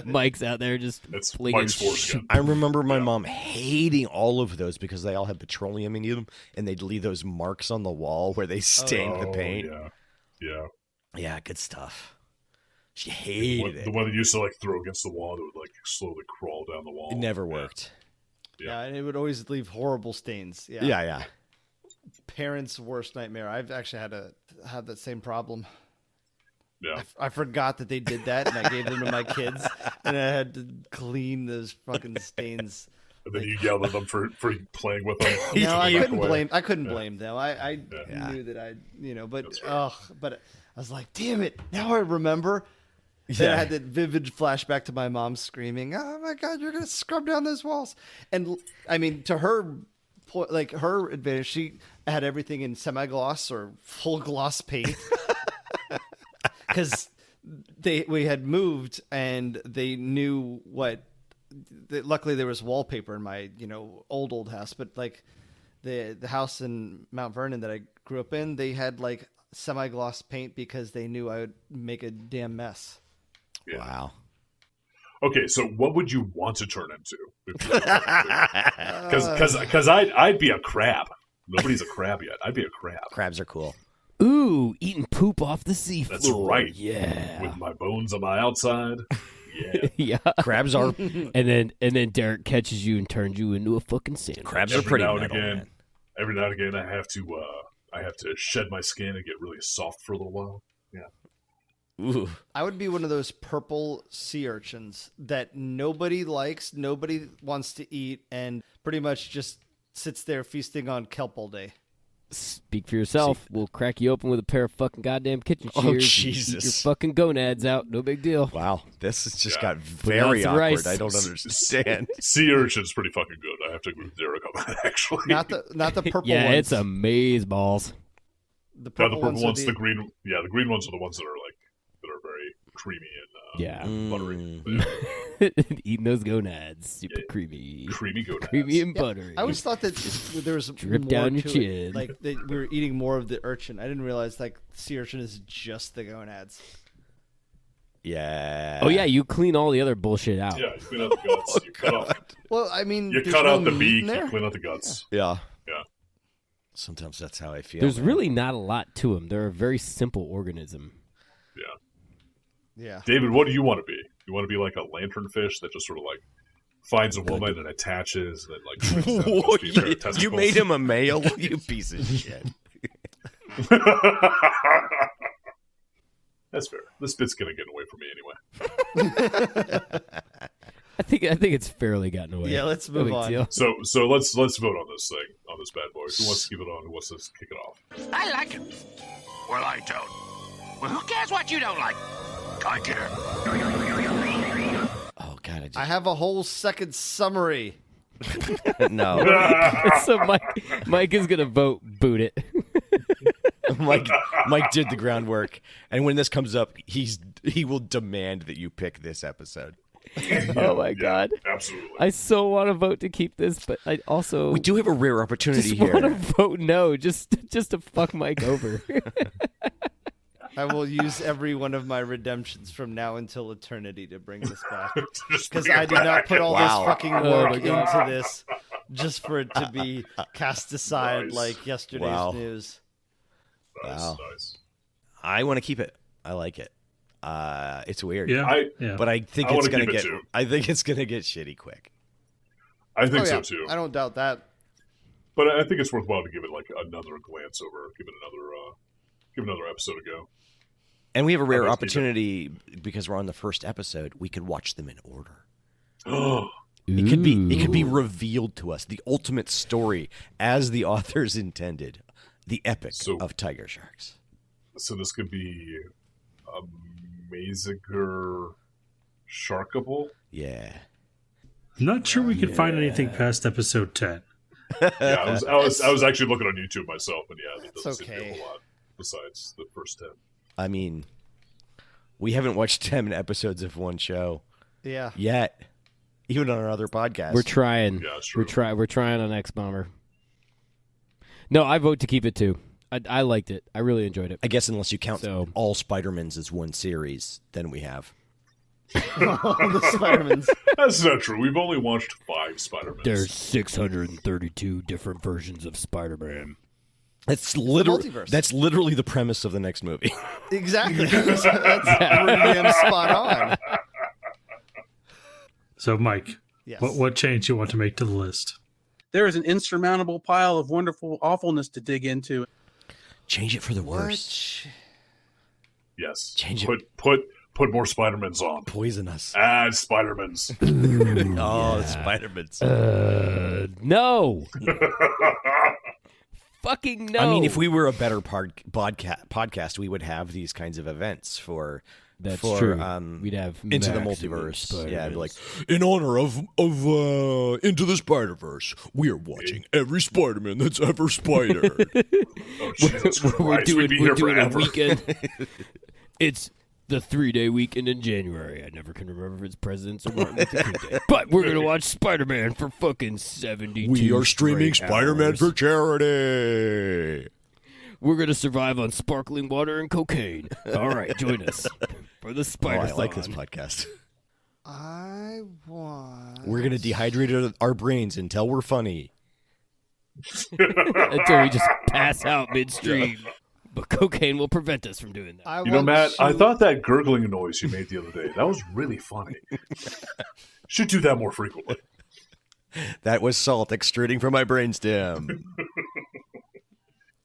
Mike's out there just That's flinging Mike's foreskin. I remember my mom hating all of those because they all had petroleum in them, and they'd leave those marks on the wall where they stained the paint. Yeah. Yeah, good stuff. She The hated one it. that you used to like throw against the wall that would like slowly crawl down the wall. It never worked. Yeah, and it would always leave horrible stains. Yeah. Yeah. Parents' worst nightmare. I've actually had that same problem. Yeah. I forgot that they did that, and I gave them to my kids, and I had to clean those fucking stains. And then you yelled at them for playing with them. No, I Walk couldn't away. blame. I couldn't blame them. I Yeah. knew that but That's right. but I was like, damn it! Now I remember. Then I had that vivid flashback to my mom screaming, "Oh my God, you're gonna scrub down those walls!" And I mean, to her, like her advantage, she had everything in semi-gloss or full gloss paint because we had moved and they knew what. Luckily, there was wallpaper in my old house, but like the house in Mount Vernon that I grew up in, they had like semi-gloss paint because they knew I would make a damn mess. Yeah. Wow. Okay, so what would you want to turn into? Because I'd be a crab. Nobody's a crab yet. I'd be a crab. Crabs are cool. Ooh, eating poop off the seafloor. That's right. Yeah. With my bones on my outside. Yeah. Yeah. Crabs are And then Derek catches you and turns you into a fucking sandwich. crabs are Every pretty now and metal, again, man. every now and again, I have to shed my skin and get really soft for a little while. Yeah. Ooh. I would be one of those purple sea urchins that nobody likes, nobody wants to eat, and pretty much just sits there feasting on kelp all day. Speak for yourself. We'll crack you open with a pair of fucking goddamn kitchen shears. Oh, and Jesus. eat your fucking gonads out. No big deal. Wow, this has just Yeah. got out very some awkward. rice. I don't understand. Sea urchin's pretty fucking good. I have to agree with Derek on that, actually. Not the purple Yeah, ones. it's amaze balls. The No, the purple purple ones, are the green ones are the ones that are very creamy and Yeah. buttery. Eating those gonads. Super Yeah. creamy. Creamy gonads. Creamy and buttery. I always thought that there was Drip more down your to it. chin. Like that we were eating more of the urchin. I didn't realize like sea urchin is just the gonads. Yeah. Oh, yeah, you clean all the other bullshit out. Yeah, you clean out the guts. You cut out, Well, I mean, you there's cut no out the meat beak. in You there. clean out the guts. Yeah. Yeah. Sometimes that's how I feel. There's man. really not a lot to them. They're a very simple organism. Yeah. Yeah. David, what do you want to be? You want to be like a lanternfish that just sort of like finds a woman and attaches and then like shoots them, Whoa, just be a pair of you testicles? made him a male, you piece of shit. That's fair. This bit's gonna get away from me anyway. I think it's fairly gotten away. Yeah, let's No move big on. deal. So let's vote on this thing, on this bad boy. Who wants to keep it on? Who wants to kick it off? I like it. Well, I don't. Well, who cares what you don't like? I care. Oh God, I have a whole second summary. no. So Mike is gonna vote boot it. Mike did the groundwork, and when this comes up, he will demand that you pick this episode. Oh my god. Absolutely. I so want to vote to keep this, but I also We do have a rare opportunity just want to here. vote no, just to fuck Mike over. I will use every one of my redemptions from now until eternity to bring this back. Just Because bring it I did not put all Wow. this fucking Oh work my God. into this just for it to be cast aside Nice. like yesterday's Wow. news. Nice, Wow. nice. I want to keep it. I like it. It's weird. Yeah. Yeah. But I think I it's wanna gonna keep it get. too. I think it's gonna get shitty quick. I think Oh, so yeah. too. I don't doubt that. But I think it's worthwhile to give it like another glance over, give another episode a go. And we have a rare let's keep it. opportunity because we're on the first episode. We could watch them in order. Oh, It could be revealed to us the ultimate story as the authors intended, the epic So- of Tiger Sharks. so this could be Amazinger Sharkable. Yeah. Not sure we could find anything past episode 10. Yeah, I was actually looking on YouTube myself, and yeah, it doesn't It's seem to be a okay. whole lot besides the first 10. I mean, we haven't watched 10 episodes of one show. Yeah. Yet. Even on our other podcast. We're trying. Yeah, it's true. We're trying on X Bomber. No, I vote to keep it too. I liked it. I really enjoyed it. I guess unless you count So- all Spider-Mans as one series, then we have. All the Spider-Mans. That's not true. We've only watched 5 Spider-Mans. There's 632 different versions of Spider-Man. That's literally multiverse. that's literally the premise of the next movie. Exactly. That's pretty damn spot on. So, Mike, Yes. what change you want to make to the list? There is an insurmountable pile of wonderful awfulness to dig into. Change it for the worst. Yes. Change Put more Spider-Mans on. Poison us. Add Spider-Mans. Oh, Spider-Mans. No. Fucking no. I mean, if we were a better podcast, we would have these kinds of events for. That's for, true. Um, We'd have Into the maximum Multiverse. Yeah, I'd be like, Spider-Mans. in honor of Into the Spider-Verse, we are watching every Spider-Man that's ever spidered. Oh, Jesus we're Christ, we'd be here doing a forever. weekend. It's the 3-day weekend in January. I never can remember if it's President's or Martin Luther King Day. But we're gonna watch Spider-Man for fucking 72. We are streaming straight Spider-Man hours. for charity. We're gonna survive on sparkling water and cocaine. All right, join us for the Oh, Spider. I like this podcast. I want. We're going to dehydrate our brains until we're funny. Until we just pass out midstream. But cocaine will prevent us from doing that. I You know, want Matt, I to- thought that gurgling noise you made the other day, that was really funny. Should do that more frequently. That was salt extruding from my brainstem.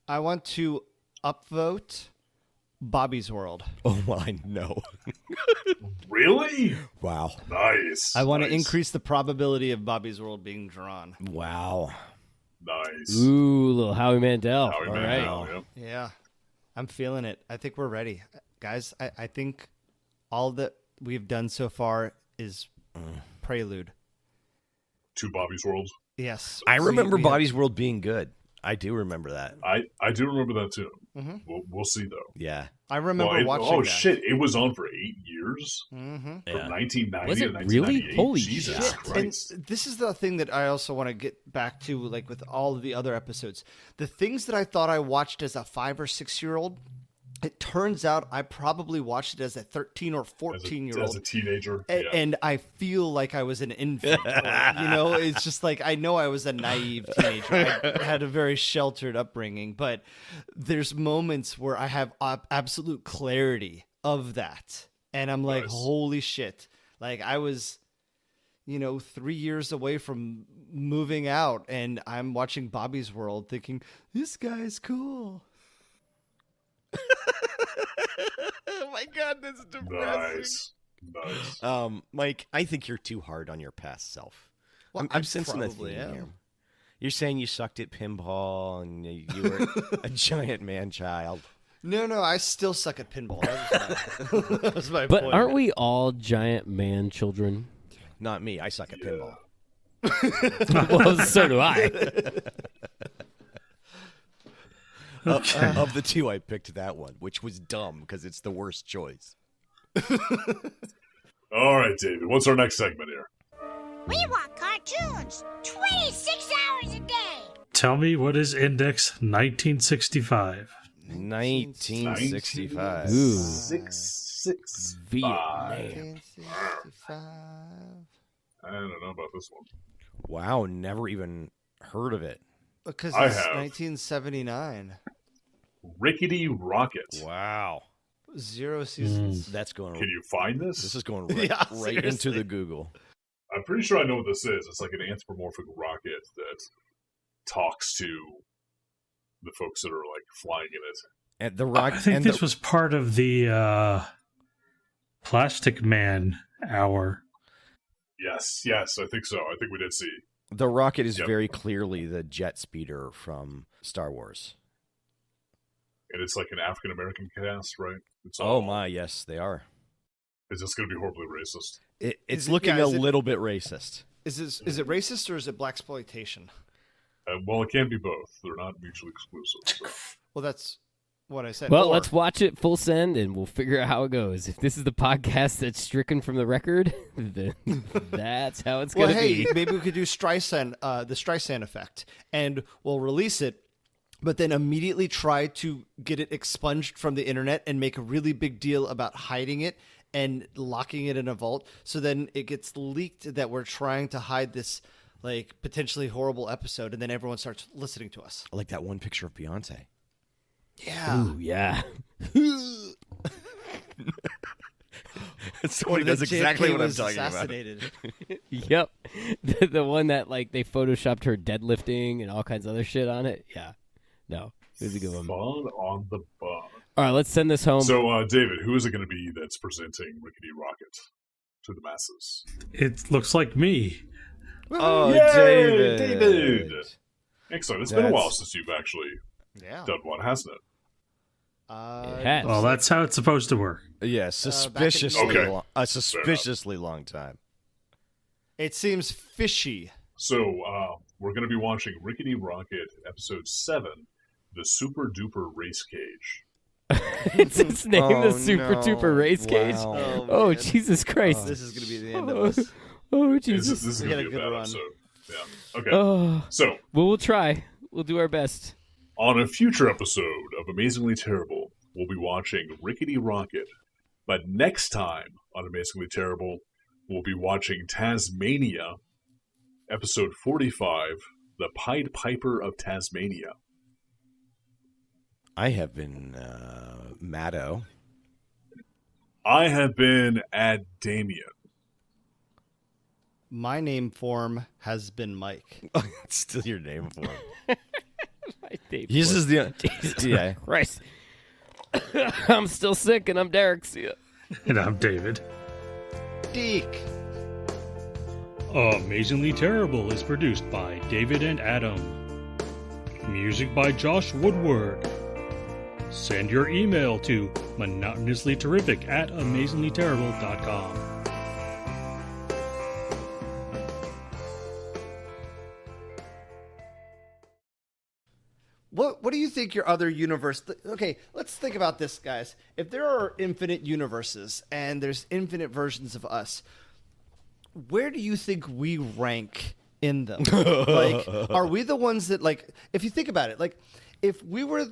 I want to upvote Bobby's World. Oh, I know. Really? Wow. Nice. I want to Nice. increase the probability of Bobby's World being drawn. Wow. Nice. Ooh, little Howie Mandel. Howie All Mandel, right. yeah. Yeah. I'm feeling it. I think we're ready. Guys, I think all that we've done so far is prelude. To Bobby's World. Yes. I remember We have- Bobby's World being good. I do remember that. I do remember that too. Mhm. We'll see though. Yeah. I remember Well, watching oh that. shit! It was on for 8 years, Mm-hmm. from 1990 Was to it really? 1998. Holy Jesus shit. Christ! And this is the thing that I also want to get back to, like with all of the other episodes. The things that I thought I watched as a 5 or 6 year old, it turns out I probably watched it as a 13 or 14 year As old. a teenager, And, yeah. and I feel like I was an infant. You know, it's just like I know I was a naive teenager. I had a very sheltered upbringing, but there's moments where I have absolute clarity of that. And I'm like, Nice. holy shit. Like I was, 3 years away from moving out, and I'm watching Bobby's World thinking, this guy's cool. Oh my god, this is Nice. Mike, I think you're too hard on your past self. Well, I'm I sensing a probably theme am. here. You're saying you sucked at pinball and you were a giant man child. No, I still suck at pinball. That was my But point. aren't we all giant man children? Not me. I suck at pinball. Well, so do I. Of the two, I picked that one, which was dumb because it's the worst choice. All right, David. What's our next segment here? We want cartoons 26 hours a day. Tell me, what is Index 1965? 1965. Ooh. 665. Vietnam. 1965. I don't know about this one. Wow, never even heard of it. Because I it's have. 1979. Rickety Rocket. Wow. 0 seasons. That's going. Can you find this? This is going right, Yeah, right into seriously. the Google. I'm pretty sure I know what this is. It's like an anthropomorphic rocket that talks to the folks that are like flying in it. And the rock. I think and this the, was part of the Plastic Man hour. Yes, I think so. I think we did see. the rocket is Yep. very clearly the jet speeder from Star Wars. And it's like an African American cast, right? It's Oh my, yes, they are. Is this going to be horribly racist? It's Is it- looking yeah, a is it- little bit racist. Is it racist or is it blaxploitation? Well, it can be both. They're not mutually exclusive. So. Well, that's what I said. Well, Or- let's watch it full send, and we'll figure out how it goes. If this is the podcast that's stricken from the record, then that's how it's Well, going to hey, be. maybe we could do Streisand, the Streisand effect, and we'll release it, but then immediately try to get it expunged from the internet and make a really big deal about hiding it and locking it in a vault. So then it gets leaked that we're trying to hide this like potentially horrible episode, and then everyone starts listening to us. I like that one picture of Beyonce. Yeah. Ooh, yeah. Somebody does exactly what I'm talking assassinated. Yep. The one that, like, they photoshopped her deadlifting and all kinds of other shit on it. Yeah. No. It was a good one. Fun on the bun. All right, let's send this home. So, David, who is it going to be that's presenting Rickety Rocket to the masses? It looks like me. Oh, Yay, David. David! Excellent. It's been a while That's- since you've actually Yeah. done one, hasn't it? It has. Well, that's how it's supposed to work. Yeah, suspiciously, Okay. a suspiciously long time. It seems fishy. So, we're going to be watching Rickety Rocket Episode 7, The Super Duper Race Cage. It's its name, Oh, the Super no. Duper Race Cage. Wow. Oh, man. Jesus Christ. This is going to be the end of us. Oh, This Jesus. is We going had to a be a good bad run. episode. Yeah. Okay. Oh. So, Well, we'll try. We'll do our best. on a future episode of Amazingly Terrible, we'll be watching Rickety Rocket. But next time on Amazingly Terrible, we'll be watching Tasmania, Episode 45, The Pied Piper of Tasmania. I have been Matto. I have been Ad Damien. My name form has been Mike. It's still your name for him. My Dave This Ford. is the yeah. Christ. I'm still sick, and I'm Derek. See ya. And I'm David. Deke. Amazingly Terrible is produced by David and Adam. Music by Josh Woodward. Send your email to monotonouslyterrific@amazinglyterrible.com. What do you think your other universe? Okay, let's think about this, guys. If there are infinite universes and there's infinite versions of us, where do you think we rank in them? Like, are we the ones that, like, if you think about it, like, if we were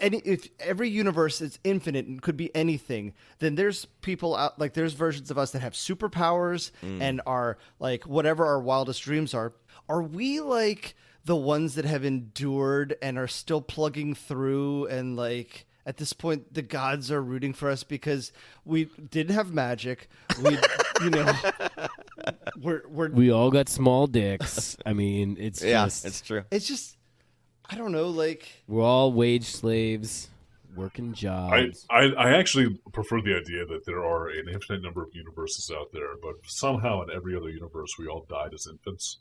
if every universe is infinite and could be anything, then there's people out, like, there's versions of us that have superpowers and are like whatever our wildest dreams are. Are we like the ones that have endured and are still plugging through, and like at this point the gods are rooting for us because we didn't have magic, we you know, We all got small dicks. I mean, it's just it's true. it's just, I don't know, like, we're all wage slaves, working jobs. I actually prefer the idea that there are an infinite number of universes out there, but somehow in every other universe we all died as infants.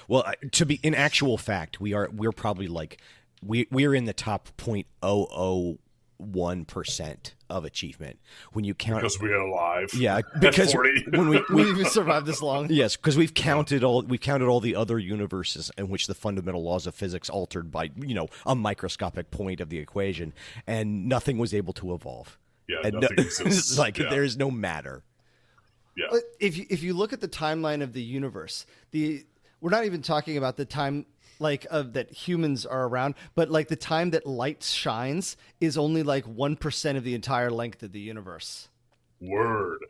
Well, to be in actual fact, we're probably like we're in the top 0.001% of achievement when you count. Because we are alive. Yeah, At because 40. when we even survived this long. yes, because we've counted all the other universes in which the fundamental laws of physics altered by a microscopic point of the equation, and nothing was able to evolve. Yeah, and nothing exists. like Yeah. there is no matter. Yeah. But if you look at the timeline of the universe, we're not even talking about the time like of that humans are around, but like the time that light shines is only like 1% of the entire length of the universe. Word.